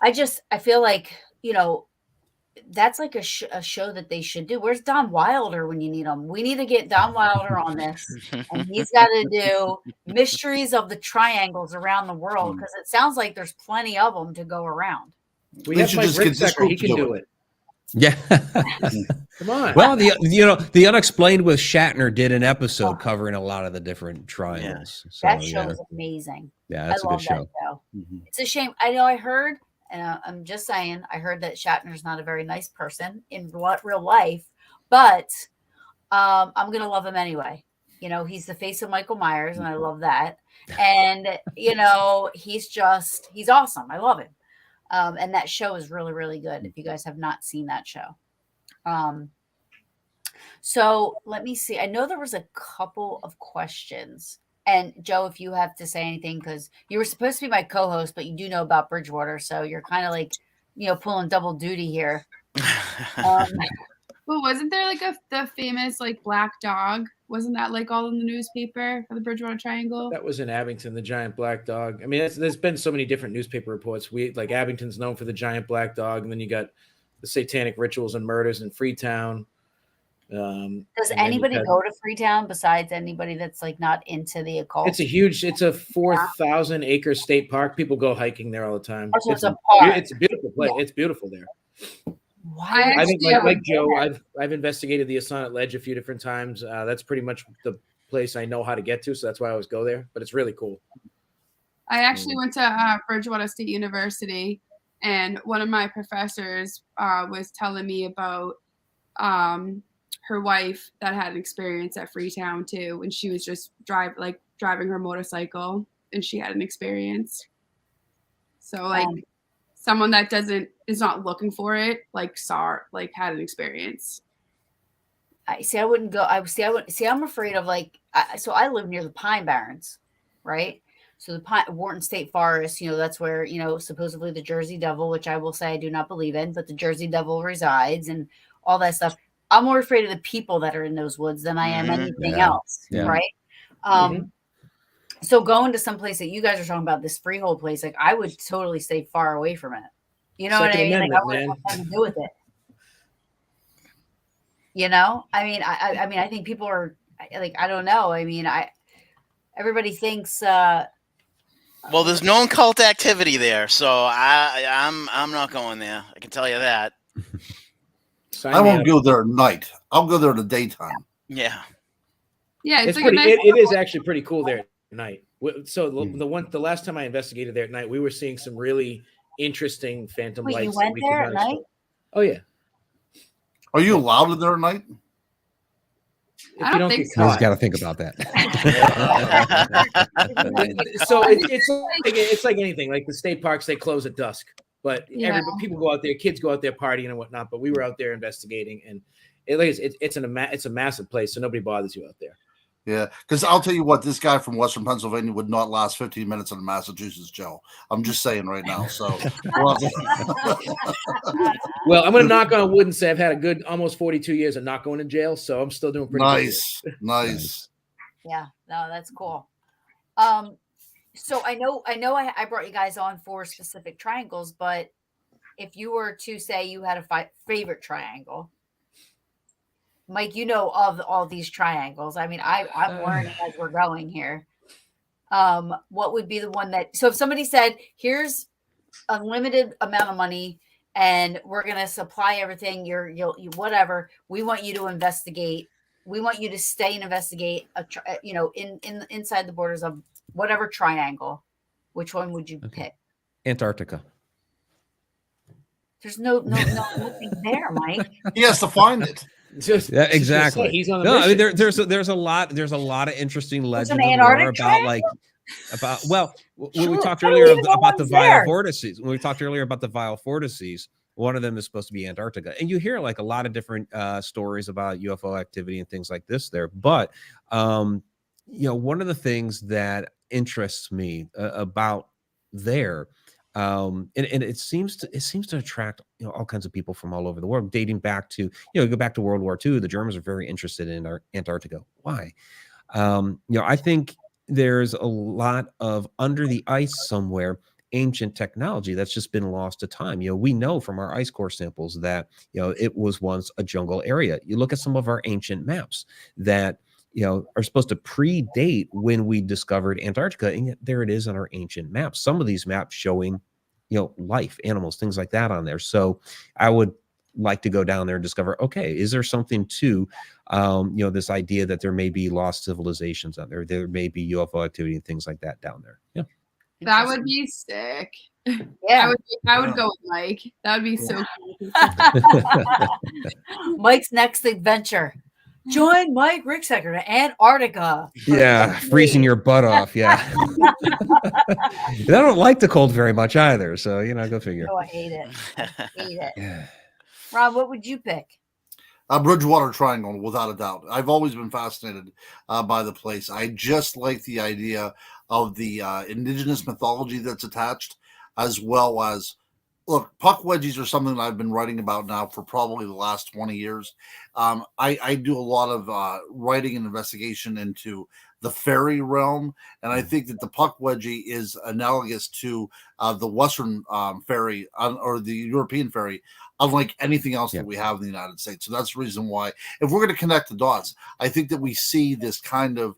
I feel like, that's like a show that they should do. Where's Don Wilder when you need him? We need to get Don Wilder on this, and he's got to do mysteries of the triangles around the world, because it sounds like there's plenty of them to go around.
We have Mike Ricksecker. He can do it.
Yeah.
Come on.
Well, the Unexplained with Shatner did an episode covering a lot of the different triangles. So,
that show is amazing.
Yeah, that's a good show.
It's a shame. I know I heard, and I'm just saying, I heard that Shatner's not a very nice person in real life, but I'm going to love him anyway. He's the face of Michael Myers, and I love that. And, he's awesome. I love him. And that show is really, really good if you guys have not seen that show. So let me see. I know there was a couple of questions. And Joe, if you have to say anything, because you were supposed to be my co-host, but you do know about Bridgewater, so you're kind of like, pulling double duty here.
Well, wasn't there like the famous like black dog? Wasn't that like all in the newspaper for the Bridgewater Triangle?
That was in Abington, the giant black dog. I mean, there's been so many different newspaper reports. Like Abington's known for the giant black dog, and then you got the satanic rituals and murders in Freetown.
Does
and then
anybody
you've got-
go to Freetown besides anybody that's like not into the occult?
it's a 4,000 acre state park. People go hiking there all the time.
Oh, so it's a park.
It's a beautiful place. It's beautiful there.
Why?
I think
Actually,
like Joe, I've investigated the Assonet Ledge a few different times. That's pretty much the place I know how to get to, so that's why I always go there. But it's really cool.
I actually went to Bridgewater State University, and one of my professors was telling me about her wife that had an experience at Freetown too, when she was just driving her motorcycle, and she had an experience. So like someone that is not looking for it, had an experience.
I see. I wouldn't go. I'm afraid of so I live near the Pine Barrens, right? So the Wharton State Forest, that's where, supposedly the Jersey Devil, which I will say I do not believe in, but the Jersey Devil resides and all that stuff. I'm more afraid of the people that are in those woods than I am anything else, right? So going to some place that you guys are talking about, this freehold place, like I would totally stay far away from it. You know what I mean? Like I wouldn't have nothing to do with it. I think people are like, I don't know. Everybody thinks.
Well, there's no occult activity there, so I'm not going there. I can tell you that.
I won't go there at night. I'll go there in the daytime.
Yeah.
Yeah,
it's pretty. It is actually pretty cool there at night. So the last time I investigated there at night, we were seeing some really interesting phantom lights.
You went there at night?
Oh yeah.
Are you allowed in there at night?
I don't think so.
He's got to think about that.
So it's like anything. Like the state parks, they close at dusk, but people go out there. Kids go out there partying and whatnot. But we were out there investigating, and it's a massive place, so nobody bothers you out there.
Yeah, because I'll tell you what, this guy from Western Pennsylvania would not last 15 minutes in a Massachusetts jail. I'm just saying right now. So,
well, I'm going to knock on wood and say I've had a good almost 42 years of not going to jail, so I'm still doing pretty
good. Nice.
Yeah, no, that's cool. So I know I brought you guys on for specific triangles, but if you were to say you had a favorite triangle, Mike, of all these triangles. I'm learning as we're going here. What would be the one that? So if somebody said, "Here's a limited amount of money, and we're going to supply everything. You whatever. We want you to investigate. We want you to stay and investigate. Inside the borders of whatever triangle. Which one would you pick?
Antarctica.
There's nothing there, Mike.
He has to find it.
Yeah, exactly.
He's on
there's a lot of interesting legends and lore about when we talked earlier about the vile vortices. When we talked earlier about the vile vortices, one of them is supposed to be Antarctica, and you hear like a lot of different stories about UFO activity and things like this there. But one of the things that interests me about there. And it seems to attract all kinds of people from all over the world, dating back to go back to World War II. The Germans are very interested in Antarctica. Why? I think there's a lot of under the ice somewhere ancient technology that's just been lost to time. We know from our ice core samples that it was once a jungle area. You look at some of our ancient maps that are supposed to predate when we discovered Antarctica, and yet there it is on our ancient maps. Some of these maps showing, life, animals, things like that on there. So I would like to go down there and discover, okay, is there something to, this idea that there may be lost civilizations out there? There may be UFO activity and things like that down there. Yeah.
That would be sick.
Yeah.
I would go with Mike. That would be so
cool. Mike's next adventure. Join Mike Ricksecker to Antarctica.
Yeah, freezing your butt off. Yeah. I don't like the cold very much either. So, go figure.
Oh, I hate it. Yeah. Rob, what would you pick?
Bridgewater Triangle, without a doubt. I've always been fascinated by the place. I just like the idea of the indigenous mythology that's attached, as well as, look, puck wedgies are something that I've been writing about now for probably the last 20 years. I do a lot of writing and investigation into the fairy realm, and I think that the Pukwudgie is analogous to the Western fairy or the European fairy, unlike anything else that we have in the United States. So that's the reason why, if we're going to connect the dots, I think that we see this kind of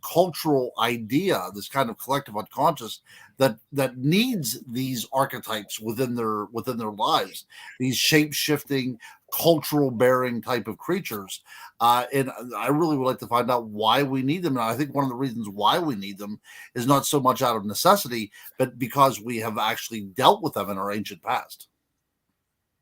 cultural idea, this kind of collective unconscious that needs these archetypes within their lives, these shape-shifting, cultural bearing type of creatures. And I really would like to find out why we need them. And I think one of the reasons why we need them is not so much out of necessity, but because we have actually dealt with them in our ancient past.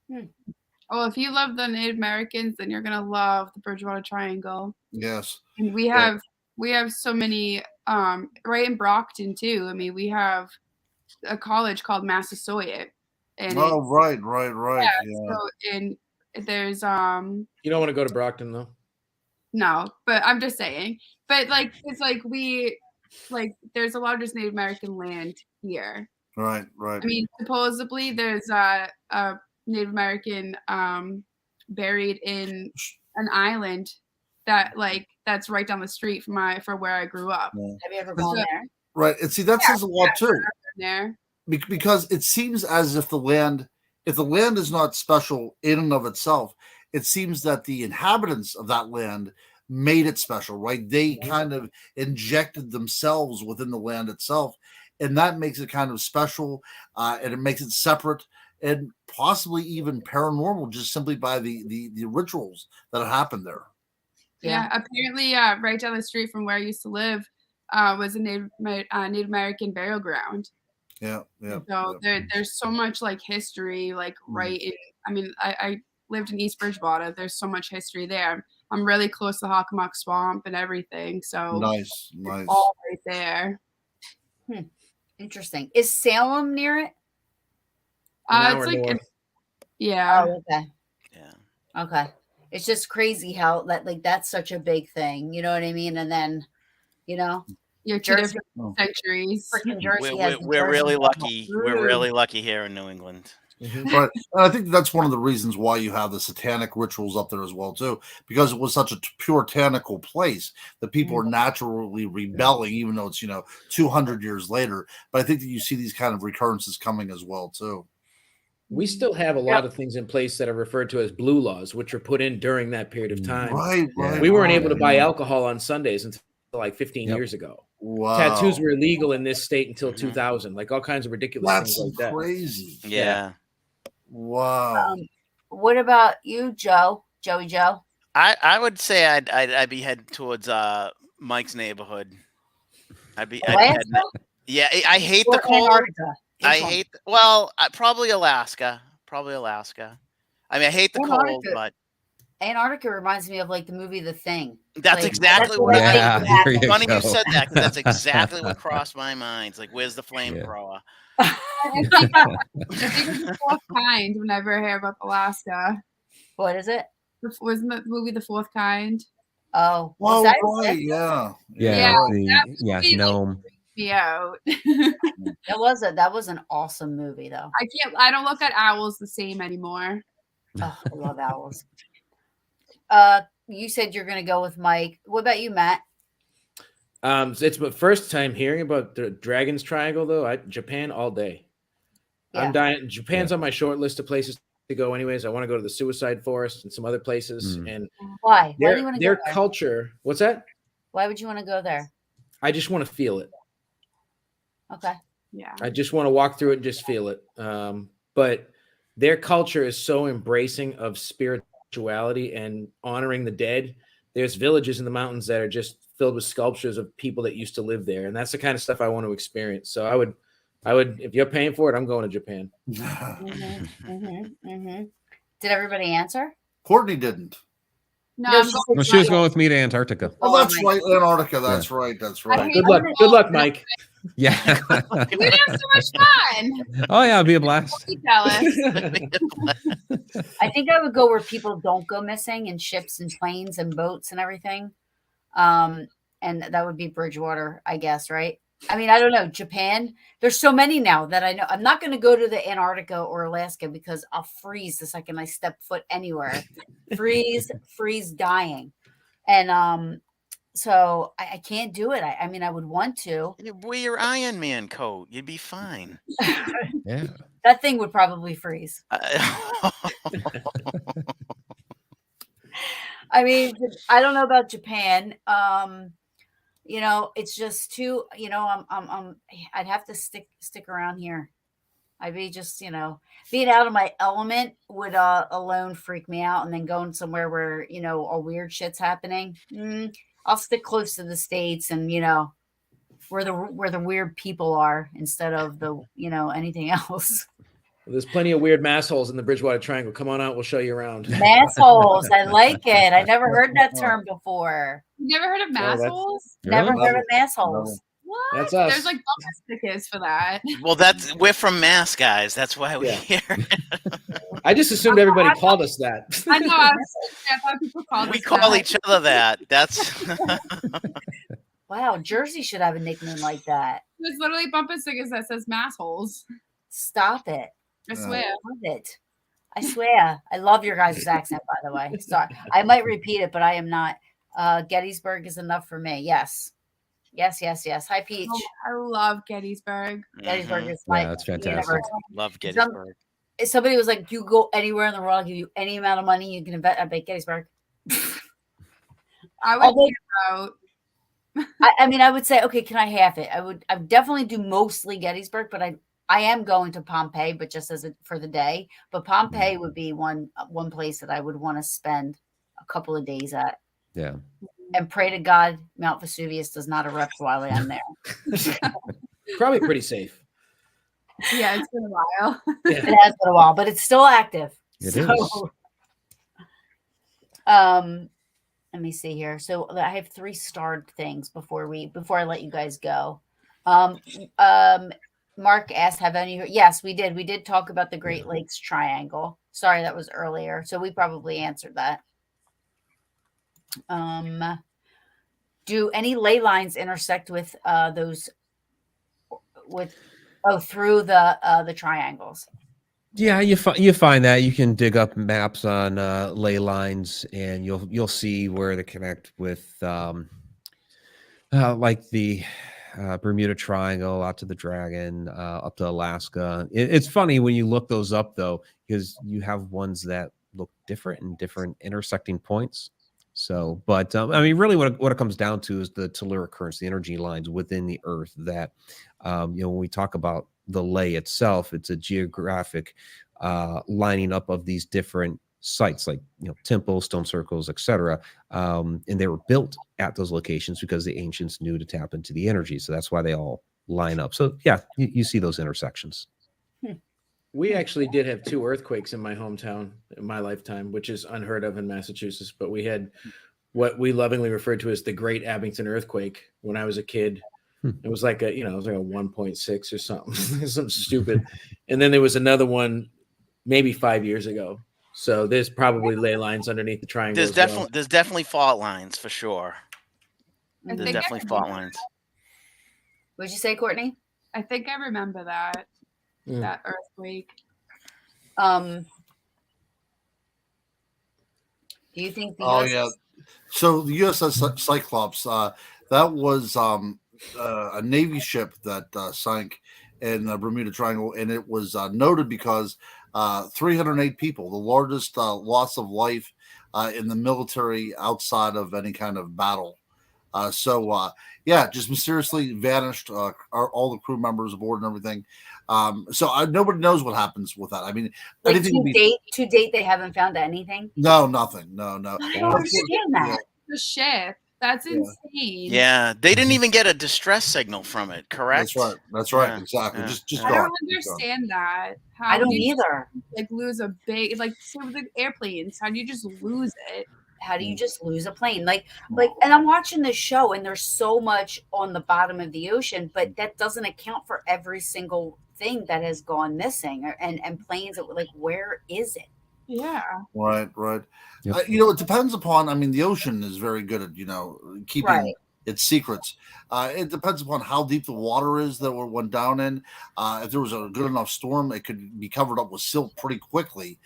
Well, if you love the Native Americans, then you're gonna love the Bridgewater Triangle.
Yes.
And we have so many right in Brockton too. I mean, we have a college called Massasoit. And
right.
Yeah. So and there's
You don't want to go to Brockton though.
No, but I'm just saying. But like it's like there's a lot of just Native American land here.
Right.
I mean, supposedly there's a Native American buried in an island that's right down the street from where I grew up.
Yeah.
Have you ever gone there?
Right. And see, that says a lot too.
There.
Because it seems as if the land is not special in and of itself, it seems that the inhabitants of that land made it special, right? They kind of injected themselves within the land itself, and that makes it kind of special, and it makes it separate and possibly even paranormal, just simply by the rituals that have happened there.
Yeah, apparently, right down the street from where I used to live was a Native American burial ground.
Yeah.
So there's so much like history, like right in. I mean, I lived in East Bridgewater. There's so much history there. I'm really close to Hockomock Swamp and everything. So
nice,
all right there.
Interesting. Is Salem near it?
It's like yeah.
Oh, okay.
Yeah.
Okay. It's just crazy how that's such a big thing. You know what I mean? And then,
You're two different centuries.
Freaking Jersey
we're really lucky. We're really lucky here in New England.
Right. And I think that's one of the reasons why you have the satanic rituals up there as well too, because it was such a puritanical place that people are naturally rebelling, even though it's 200 years later. But I think that you see these kind of recurrences coming as well too.
We still have a lot of things in place that are referred to as blue laws, which were put in during that period of time.
Right.
We weren't able to buy alcohol on Sundays until like 15 years ago.
Wow.
Tattoos were illegal in this state until 2000. Like all kinds of ridiculous things like that.
Crazy.
Yeah.
Wow.
What about you, Joey Joe?
I would say I'd be heading towards Mike's neighborhood. I'd be yeah. I hate the cold. Probably Alaska. I mean, I hate the cold, but
Antarctica reminds me of like the movie The Thing.
That's exactly what I think. Funny you said that, 'cause that's exactly what crossed my mind. It's like, where's the flamethrower?
I think it's the fourth kind whenever I hear about Alaska.
What is it?
Wasn't the movie The Fourth Kind?
Oh,
right, yeah.
Gnome.
Me out.
That was an awesome movie though.
I don't look at owls the same anymore.
Oh, I love owls. You said you're gonna go with Mike. What about you, Matt?
It's my first time hearing about the Dragon's Triangle though. Japan all day. Yeah. I'm dying. Japan's on my short list of places to go anyways. I want to go to the Suicide Forest and some other places. And
why do you want to go
their
there?
culture. What's that?
Why would you want to go there?
I just want to feel it.
Okay.
Yeah.
I just want to walk through it and just feel it. But their culture is so embracing of spirituality and honoring the dead. There's villages in the mountains that are just filled with sculptures of people that used to live there. And that's the kind of stuff I want to experience. So I would, if you're paying for it, I'm going to Japan.
Did everybody answer?
Courtney didn't.
No,
she was going with me to Antarctica.
Oh, that's right. Antarctica. That's right. That's right.
Good luck, Mike.
Yeah.
We'd have so much fun.
Oh, yeah. It'd be a blast.
I think I would go where people don't go missing in ships and planes and boats and everything. And that would be Bridgewater, I guess, right? I mean, I don't know. Japan, there's so many now that I know. I'm not going to go to the Antarctica or Alaska because I'll freeze the second I step foot anywhere. freeze, dying. And So I can't do it. I mean, I would want to.
You wear your Iron Man coat. You'd be fine.
Yeah.
That thing would probably freeze. I mean, I don't know about Japan. You know, it's just too, you know, I'd have to stick around here. I'd be just, you know, being out of my element would alone freak me out. And then going somewhere where, you know, all weird shit's happening. I'll stick close to the States and, you know, where the weird people are instead of the, you know, anything else.
There's plenty of weird massholes in the Bridgewater Triangle. Come on out. We'll show you around.
Massholes. I like it. I never heard that term before.
You never heard of massholes?
Never
Really?
heard of massholes.
What?
That's us.
There's like bumper stickers for that.
Well, we're from Mass, guys. That's why we're here.
I just assumed everybody called us that.
I know. I thought people called
We
us
call
that.
each other that. That's
Wow, Jersey should have a nickname like that.
There's literally bumper stickers that says massholes.
Stop it.
I swear.
I love it. I swear. I love your guys' accent, by the way. Sorry. I might repeat it, but I am not. Gettysburg is enough for me. Yes. Yes, yes, yes. Hi, Peach.
Oh, I love Gettysburg.
Gettysburg is my
that's fantastic.
university.
Love Gettysburg.
If somebody was like, you go anywhere in the world, I'll give you any amount of money you can invest. I bet Gettysburg.
I would
Although-
think about.
I mean, I would say, okay, can I half it? I would definitely do mostly Gettysburg, but I am going to Pompeii, but just for the day. But Pompeii would be one place that I would want to spend a couple of days at.
Yeah.
And pray to God Mount Vesuvius does not erupt while I'm there.
Probably pretty safe.
Yeah, it's been a while.
It has been a while, but it's still active.
It is.
Let me see here. So I have 3 starred things before I let you guys go. Mark asked, have any? Yes, we did. We did talk about the Great Lakes Triangle. Sorry, that was earlier. So we probably answered that. Do any ley lines intersect with those through the triangles?
Yeah, you find that you can dig up maps on ley lines, and you'll see where they connect with like the Bermuda Triangle out to the Dragon, up to Alaska. It's funny when you look those up though, because you have ones that look different in different intersecting points. So, but I mean, really, what it comes down to is the telluric currents, the energy lines within the Earth. That you know, when we talk about the ley itself, it's a geographic lining up of these different sites, like, you know, temples, stone circles, etc. And they were built at those locations because the ancients knew to tap into the energy. So that's why they all line up. So yeah, you see those intersections.
We actually did have 2 earthquakes in my hometown in my lifetime, which is unheard of in Massachusetts. But we had what we lovingly referred to as the Great Abington Earthquake when I was a kid. It was like it was like a 1.6 or something, something stupid. And then there was another one maybe 5 years ago. So there's probably ley lines underneath the triangle.
There's definitely fault lines for sure.
I
There's
think
definitely fault lines.
What'd you say, Courtney?
I think I remember that earthquake.
Do you think the
Oh
USS
yeah. So the USS Cyclops, that was a Navy ship that sank in the Bermuda Triangle, and it was noted because 308 people, the largest loss of life in the military outside of any kind of battle. Yeah, just mysteriously vanished. All the crew members aboard and everything. Nobody knows what happens with that. I mean,
like
anything
to date, they haven't found anything.
No, nothing. No.
I don't understand that.
The ship. That's insane.
Yeah, they didn't even get a distress signal from it. Correct.
That's right.
Yeah,
Exactly.
yeah,
Just
I
go.
don't understand that. How
I don't
do you
either.
like lose a big same with the airplanes? How do you just lose it?
How do you just lose a plane? Like, and I'm watching this show, and there's so much on the bottom of the ocean, but that doesn't account for every single thing that has gone missing, and planes that like, where is it?
Yeah.
Right.
Yep.
It depends upon. I mean, the ocean is very good at keeping its secrets. It depends upon how deep the water is that we went down in. If there was a good enough storm, it could be covered up with silt pretty quickly.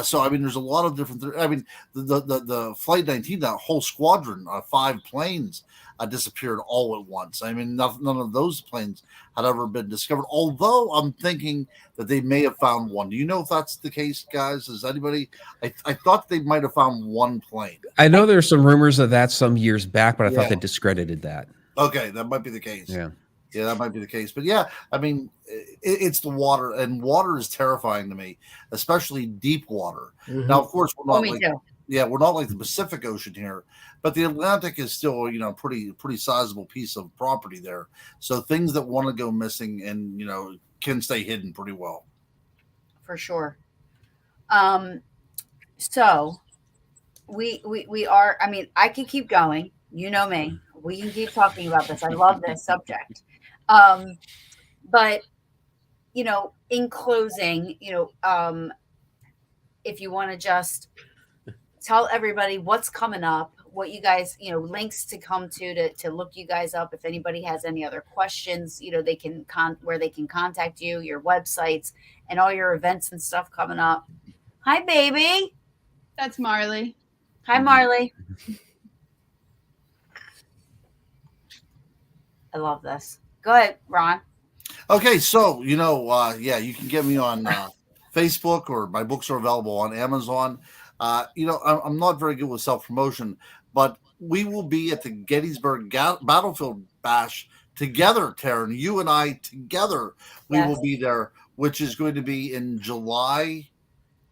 So I mean, there's a lot of different. I mean, the Flight 19, that whole squadron, 5 planes disappeared all at once. I mean, none of those planes had ever been discovered. Although I'm thinking that they may have found one. Do you know if that's the case, guys? Is anybody? I thought they might have found one plane.
I know there's some rumors of that some years back, but I thought
Yeah.
they discredited that.
Okay, that might be the case.
Yeah.
Yeah, that might be the case. But yeah, I mean, it's the water, and water is terrifying to me, especially deep water.
Mhm.
Now, of course, we're not
me
like
too.
we're not like the Pacific Ocean here, but the Atlantic is still, pretty sizable piece of property there. So things that want to go missing and can stay hidden pretty well.
For sure. So we are. I mean, I can keep going. You know me. We can keep talking about this. I love this subject. But in closing, if you want to just tell everybody what's coming up, what you guys, links to come to look you guys up. If anybody has any other questions, they can where they can contact you, your websites, and all your events and stuff coming up. Hi, baby.
That's Marley.
Hi, Marley. I love this. Go ahead, Ron.
Okay, so you can get me on Facebook, or my books are available on Amazon. I'm not very good with self-promotion, but we will be at the Gettysburg Battlefield Bash together, Taryn. You and I together, we
Yes.
will be there, which is going to be in July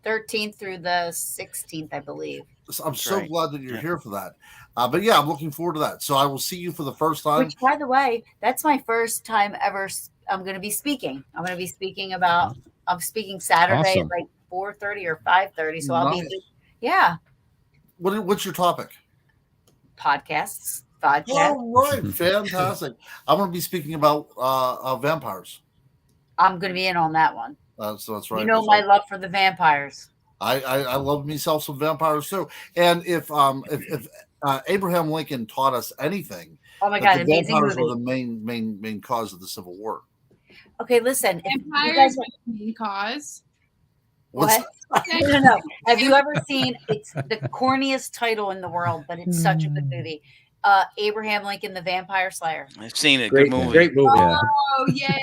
13th through the 16th, I believe.
So I'm so
Right.
glad that you're
Yeah.
here for that. But yeah, I'm looking forward to that. So I will see you for the first time.
Which, by the way, that's my first time ever. I'm going to be speaking. I'm going to be speaking about. I'm speaking Saturday
Awesome.
at like 4:30 or 5:30. So I'll
Nice.
be. Yeah,
What's your topic?
podcasts.
All right, fantastic. I'm going to be speaking about vampires.
I'm going to be in on that one.
So that's right.
You know
So
my love for the vampires.
I love myself some vampires too. And if Abraham Lincoln taught us anything,
Oh my
that
God,
the
amazing
vampires
movie.
were the main cause of the Civil War.
Okay, listen. If you
Empires
guys,
with the main cause.
What's
what? No. Have you ever seen? It's the corniest title in the world, but it's such a good movie. Abraham Lincoln, the Vampire Slayer.
I've seen it.
Great,
Good movie.
great movie.
Yeah.
Oh yeah.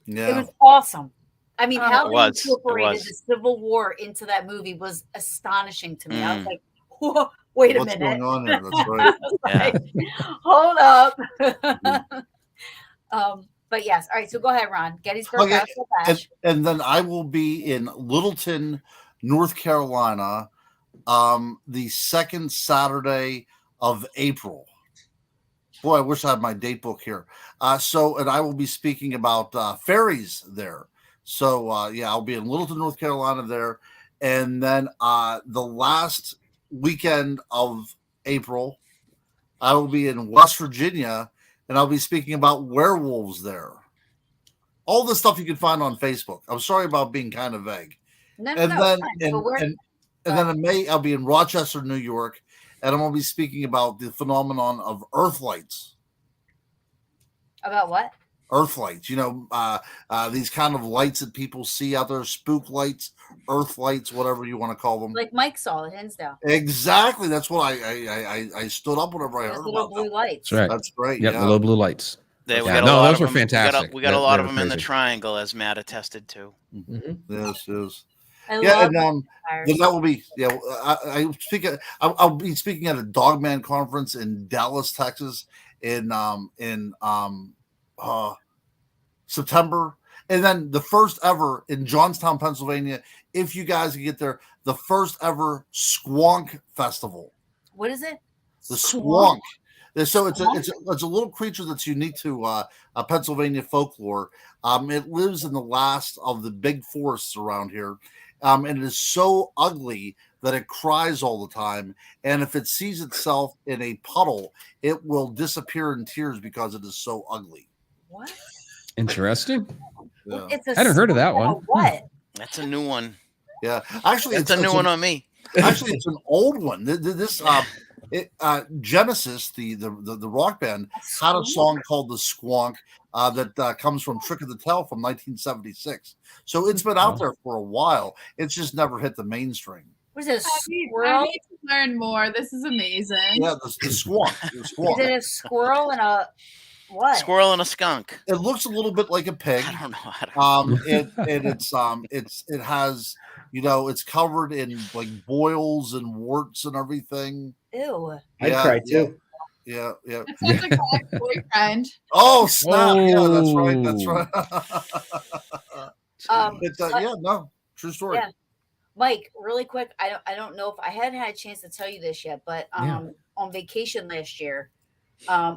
Yeah.
It was awesome. I mean,
Oh,
how
it
they
was. It
incorporated
was.
the Civil War into that movie was astonishing to me. I was
Mm.
like, whoa, wait a
What's
minute.
going on here? That's right.
Yeah.
Like, hold up. But yes, all right. So go ahead, Ron. Gettysburg
Okay,
Basketball Bash.
And then I will be in Littleton, North Carolina, the second Saturday of April. Boy, I wish I had my date book here. And I will be speaking about ferries there. So I'll be in Littleton, North Carolina there, and then the last weekend of April, I will be in West Virginia, and I'll be speaking about werewolves there. All the stuff you can find on Facebook. I'm sorry about being kind of vague.
No,
And
no,
then
fine. But we're-
and then in May, I'll be in Rochester, New York, and I'm going to be speaking about the phenomenon of earth lights.
about what?
Earth lights, these kind of lights that people see out there, spook lights, earth lights, whatever you want to call them.
Like Mike saw at Hinsdale.
Exactly. That's what I stood up whenever I
Those
heard
little
about
blue
that.
lights.
That's right.
That's great.
Yep,
Yeah.
the little blue lights.
We
Yeah.
got a
No,
lot
those
of
were
them. We
fantastic.
got a
They-
lot
they
of
were
them in the
crazy.
triangle, as Matt attested to.
Mhm.
Yes, yes.
I
Yeah,
love
and
vampires.
then that will be I'll be speaking at a Dogman conference in Dallas, Texas, in September, and then the first ever in Johnstown, Pennsylvania. If you guys can get there, the first ever Squonk Festival.
What is it?
The squonk. So it's a little creature that's unique to Pennsylvania folklore. It lives in the last of the big forests around here, and it is so ugly that it cries all the time. And if it sees itself in a puddle, it will disappear in tears because it is so ugly.
What?
Interesting.
Yeah,
It's a
I hadn't heard of that one.
What?
That's a new one.
yeah. Actually,
That's a new one on me.
Actually, it's an old one. This Genesis, the rock band, had a song called "The Squonk" that comes from "Trick of the Tail" from 1976. So it's been out there for a while. It's just never hit the mainstream.
Was it a
I
squirrel?
need to learn more. This is amazing.
Yeah, the squonk. The squonk.
Is it a squirrel and a what?
Squirrel and a skunk.
It looks a little bit like a pig.
I don't know.
It has, it's covered in like boils and warts and everything.
Ew.
I'd cry too.
Yeah.
It sounds like my boyfriend.
Oh snap! Yeah, that's right. No, true story.
Yeah. Mike, really quick, I don't know if I hadn't had a chance to tell you this yet, but on vacation last year,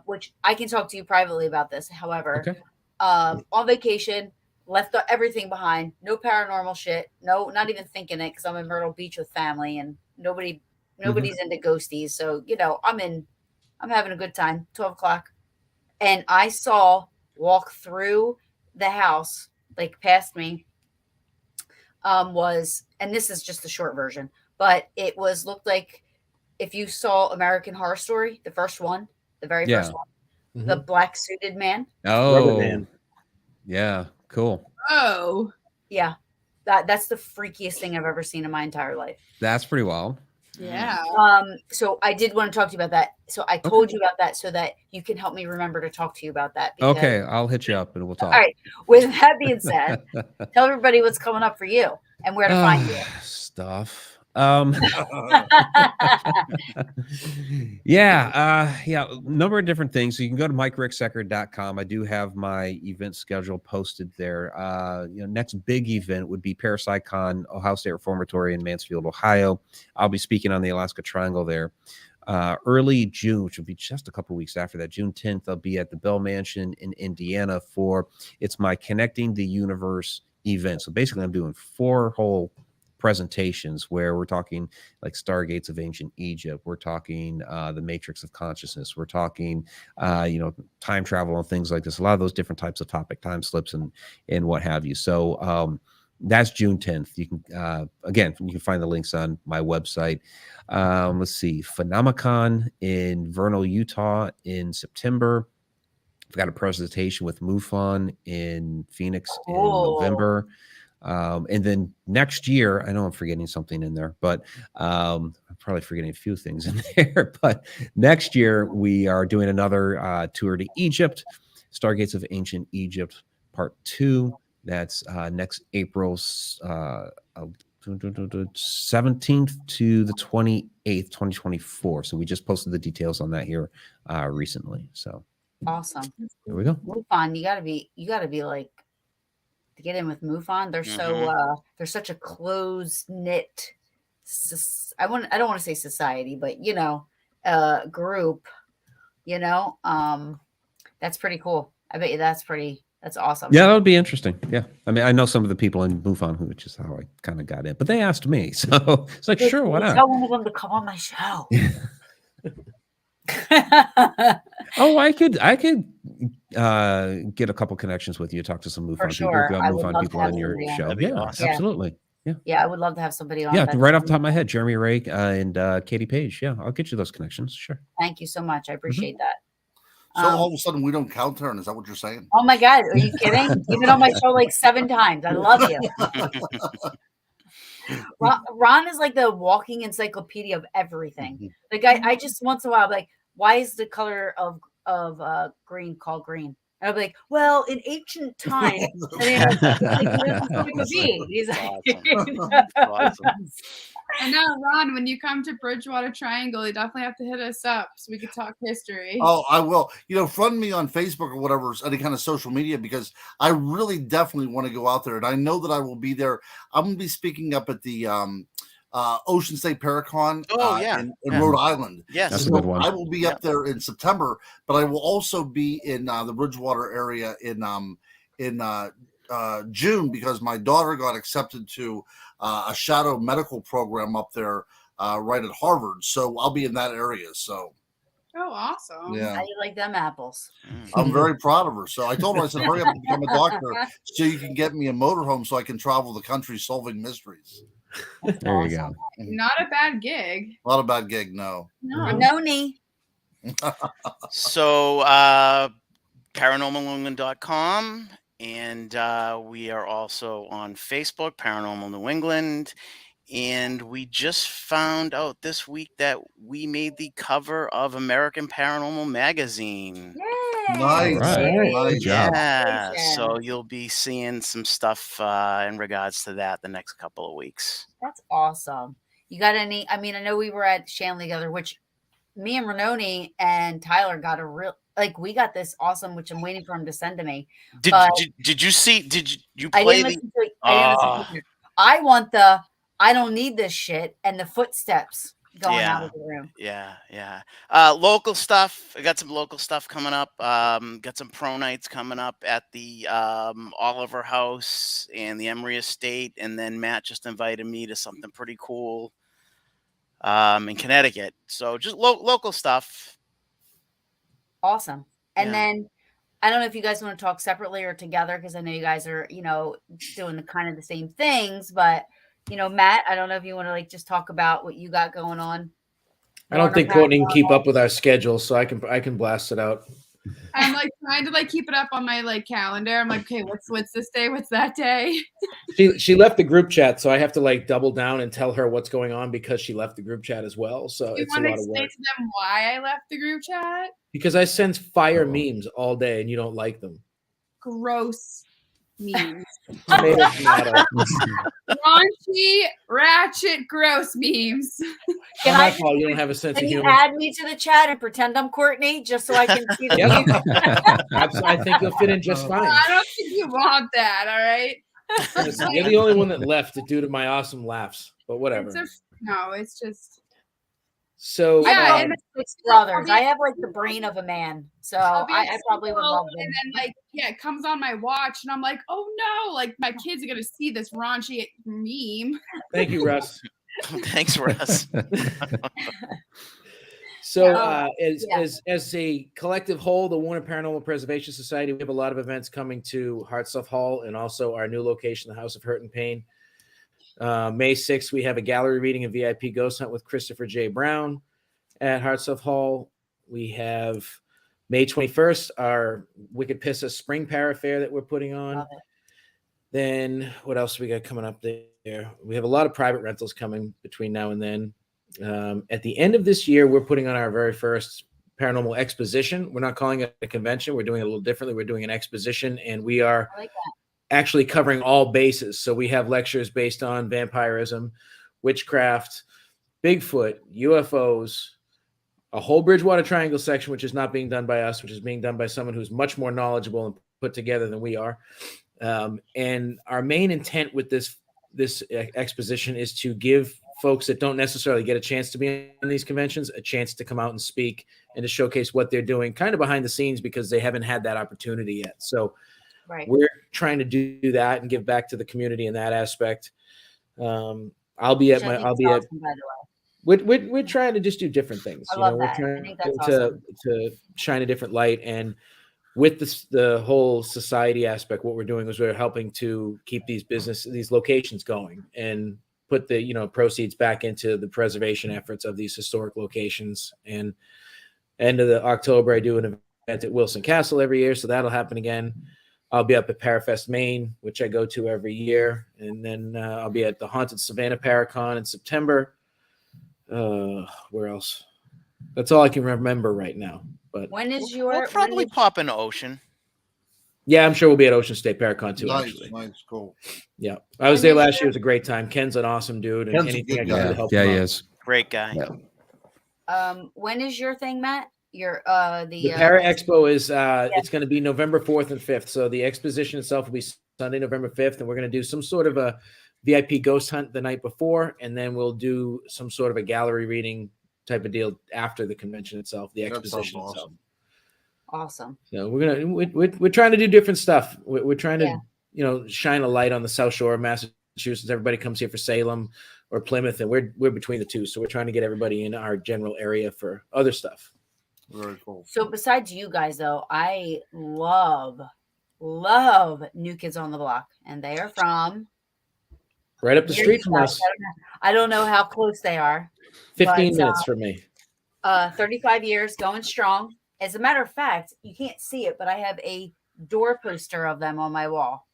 which I can talk to you privately about this. However, on vacation, left everything behind. No paranormal shit. No, not even thinking it because I'm in Myrtle Beach with family and nobody's into ghosties. So I'm having a good time. 12 o'clock, and I saw walk through the house like past me. And this is just the short version, but it looked like if you saw American Horror Story, the first one, the very first one, the black suited man.
Oh,
Rubber Man.
Yeah, cool.
Oh,
yeah, that's the freakiest thing I've ever seen in my entire life.
That's pretty wild.
yeah.
So I did want to talk to you about that. So I told you about that so that you can help me remember to talk to you about that.
Okay, I'll hit you up and we'll talk.
All right. With that being said, tell everybody what's coming up for you and where to find you.
Stuff. Number of different things. So you can go to MikeRicksecker.com. I do have my event schedule posted there. Next big event would be ParasiteCon, Ohio State Reformatory in Mansfield, Ohio. I'll be speaking on the Alaska Triangle there. Early June, which will be just a couple weeks after that, June 10th, I'll be at the Bell Mansion in Indiana it's my Connecting the Universe event. So basically I'm doing 4 whole presentations where we're talking like Stargates of Ancient Egypt. We're talking the Matrix of Consciousness. We're talking, time travel and things like this. A lot of those different types of time slips and what have you. So that's June 10th. You can, again, you can find the links on my website. Let's see, Phenomicon in Vernal, Utah in September. I've got a presentation with MUFON in Phoenix in November. And then next year, I know I'm forgetting something in there, but I'm probably forgetting a few things in there. But next year, we are doing another tour to Egypt, Stargates of Ancient Egypt, Part 2. That's next April 17th to the 28th, 2024. So we just posted the details on that here recently. So
awesome.
There we go.
MUFON, you gotta be like to get in with MUFON. They're they're such a close knit. I don't want to say society, but group. That's pretty cool. I bet you that's awesome.
Yeah, that would be interesting. Yeah. I mean, I know some of the people in MUFON, which is how I kind of got in, but they asked me. So it's like, sure, why not?
Tell one of them to come on my show.
Oh, I could get a couple connections with you, talk to some MUFON people.
Sure.
Got MUFON people on your show.
That'd be
Yeah,
awesome.
absolutely.
Yeah, I would love to have somebody on.
Yeah, right off the top of my head, Jeremy Ray and Katie Page. Yeah, I'll get you those connections. Sure.
Thank you so much. I appreciate that.
So all of a sudden we don't count turn. Is that what you're saying?
Oh my God, are you kidding? You've been on my show like 7 times. I love you. Ron is like the walking encyclopedia of everything. Like I just once in a while I'm like, why is the color of green called green? And I'll be like, well, in ancient times, he's like,
Awesome.
I know, Ron, when you come to Bridgewater Triangle, you definitely have to hit us up so we could talk history.
Oh, I will. Friend me on Facebook or whatever, any kind of social media, because I really definitely want to go out there. And I know that I will be there. I'm going to be speaking up at the Ocean State Paracon in Rhode Island.
Yes.
That's a good one.
I will be up there in September, but I will also be in the Bridgewater area in June because my daughter got accepted to a shadow medical program up there right at Harvard. So I'll be in that area. So
Oh, awesome.
Yeah.
How do you like them apples?
I'm very proud of her. So I told her, I said, hurry up and become a doctor so you can get me a motorhome so I can travel the country solving mysteries.
There you go.
Not a bad gig.
Not a bad gig, no.
No.
Rainone.
So, paranormalengland.com, and we are also on Facebook, Paranormal New England. And we just found out this week that we made the cover of American Paranormal Magazine.
Yay!
Nice.
Right.
Nice.
Good job.
Yeah, so
Congratulations.
you'll be seeing some stuff in regards to that the next couple of weeks.
That's awesome. You got any? I mean, I know we were at Shanley together, which me and Rainone and Tyler got a real we got this awesome, which I'm waiting for him to send to me.
Did
But
did you see? Did you
I
play
didn't
the?
listen to it. I didn't listen to it. I want the I don't need this shit and the footsteps going out of the room.
Yeah. Local stuff. I got some local stuff coming up. Got some pro nights coming up at the Oliver House and the Emery Estate, and then Matt just invited me to something pretty cool in Connecticut. So just local stuff.
Awesome. And
Yeah.
then I don't know if you guys want to talk separately or together because I know you guys are, doing the kind of the same things, but Matt, I don't know if you want to just talk about what you got going on.
I don't think Courtney can keep up with our schedule, so I can blast it out.
I'm trying to keep it up on my calendar. I'm okay, what's this day? What's that day?
She left the group chat, so I have to double down and tell her what's going on because she left the group chat as well. So
You
it's a
want to
lot of
explain
work.
to them why I left the group chat?
Because I send fire memes all day and you don't like them.
Gross memes.
Tomato, tomato.
Raunchy, ratchet, gross memes.
Can
My
I
fault, you don't have a sense
Can
of
you
humor.
add me to the chat and pretend I'm Courtney just so I can see the
Yep.
views?
I think you'll fit in just fine.
I don't think you want that, all right?
Listen, you're the only one that left due to my awesome laughs, but whatever.
It's just.
So
Yeah,
I
and
have 6 brothers. I have the brain of a man, so
I'll be
I probably would love them.
And then it comes on my watch, and I'm like, oh no, my kids are gonna see this raunchy meme.
Thank you, Russ.
Thanks, Russ.
So as a collective whole, the Warner Paranormal Preservation Society, we have a lot of events coming to Hartsuff Hall and also our new location, the House of Hurt and Pain. May 6th, we have a gallery reading and VIP ghost hunt with Christopher J. Brown at Hartsuff Hall. We have May 21st, our Wicked Pissa Spring Para Fair that we're putting on. Then what else we got coming up there? We have a lot of private rentals coming between now and then. At the end of this year, we're putting on our very first paranormal exposition. We're not calling it a convention. We're doing it a little differently. We're doing an exposition, and we are actually covering all bases. So we have lectures based on vampirism, witchcraft, Bigfoot, UFOs, a whole Bridgewater Triangle section, which is not being done by us, which is being done by someone who's much more knowledgeable and put together than we are. And our main intent with this exposition is to give folks that don't necessarily get a chance to be in these conventions a chance to come out and speak and to showcase what they're doing kind of behind the scenes because they haven't had that opportunity yet. So we're trying to do that and give back to the community in that aspect. We're trying to just do different things. We're trying to shine a different light. And with the whole society aspect, what we're doing is we're helping to keep these locations going and put the proceeds back into the preservation efforts of these historic locations. And end of October, I do an event at Wilson Castle every year, so that'll happen again. I'll be up at Parafest, Maine, which I go to every year, and then I'll be at the Haunted Savannah Paracon in September. Where else? That's all I can remember right now. But
when is
we'll probably pop in Ocean.
Yeah, I'm sure we'll be at Ocean State Paracon too.
Nice, cool.
Yeah, I was there last year. It was a great time. Ken's an awesome dude, and anything I can do to help him out.
He is.
Great guy.
Yeah. When is your thing, Matt? Your
the Para Expo is it's going to be November 4th and 5th. So the exposition itself will be Sunday, November 5th, and we're going to do some sort of a VIP ghost hunt the night before, and then we'll do some sort of a gallery reading type of deal after the convention itself, the exposition itself.
Awesome.
So we're trying to do different stuff. We're trying to shine a light on the South Shore of Massachusetts. Everybody comes here for Salem or Plymouth, and we're between the two. So we're trying to get everybody in our general area for other stuff.
Very cool.
So besides you guys, though, I love New Kids on the Block, and they are from
Right up the
near
street
you
from
guys.
us.
I don't know how close they are.
15
but,
minutes from me.
35 years, going strong. As a matter of fact, you can't see it, but I have a door poster of them on my wall,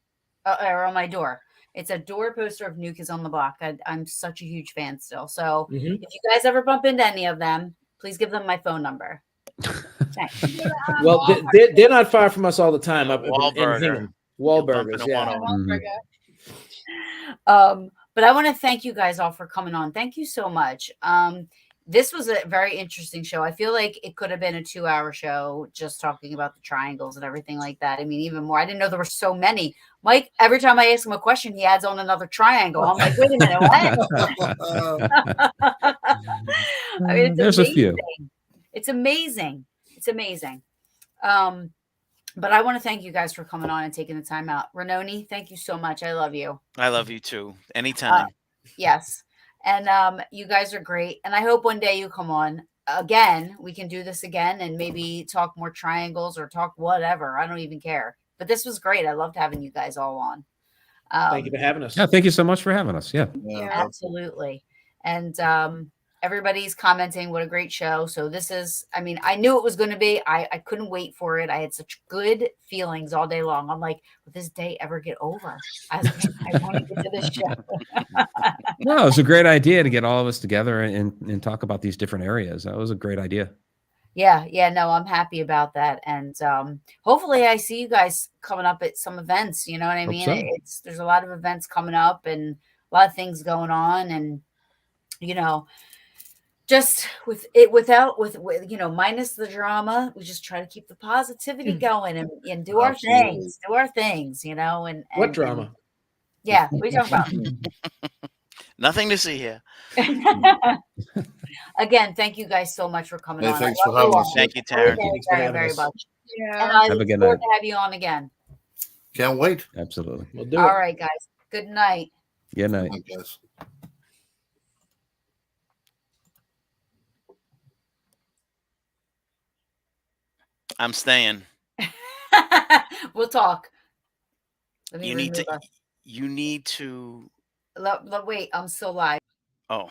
or on my door. It's a door poster of New Kids on the Block. I'm such a huge fan still. So
Mhm.
if you guys ever bump into any of them, please give them my phone number. Thanks.
Well, they're not far from us all the time. Up in
Wahlburger.
Hingham.
You'll bump
Wahlburgers,
into
yeah.
one of them.
But I want to thank you guys all for coming on. Thank you so much. This was a very interesting show. I feel like it could have been a 2-hour show just talking about the triangles and everything like that. I mean, even more. I didn't know there were so many. Mike, every time I ask him a question, he adds on another triangle. I'm like, wait a minute, what? I mean, it's
There's
amazing.
a few.
It's amazing. It's amazing. But I want to thank you guys for coming on and taking the time out. Rainone, thank you so much. I love you.
I love you too. Anytime.
Yes. And you guys are great. And I hope one day you come on again. We can do this again and maybe talk more triangles or talk whatever. I don't even care. But this was great. I loved having you guys all on.
Thank you for having us.
Yeah, thank you so much for having us. Yeah.
Absolutely. And everybody's commenting what a great show. So this is, I mean, I knew it was going to be. I couldn't wait for it. I had such good feelings all day long. I'm like, will this day ever get over? I want to get to this show.
No, it was a great idea to get all of us together and talk about these different areas. That was a great idea.
Yeah, no, I'm happy about that. And hopefully I see you guys coming up at some events, you know what I mean?
So.
There's a lot of events coming up and a lot of things going on, and you know, just with minus the drama, we just try to keep the positivity going and do our things, you know, and
what drama?
And, yeah, what are you talking about?
Nothing to see here.
Again, thank you guys so much for coming on.
Thanks for having us.
Thank you, Tara.
Very, very much.
Yeah.
And I
Have a
look
good
forward
night.
to have you on again.
Can't wait.
Absolutely.
We'll do
All
it.
right, guys. Good night.
Good night.
I guess.
I'm staying.
We'll talk. Let me
You need
remove
to.
us.
You need to.
Wait, I'm still live.
Oh.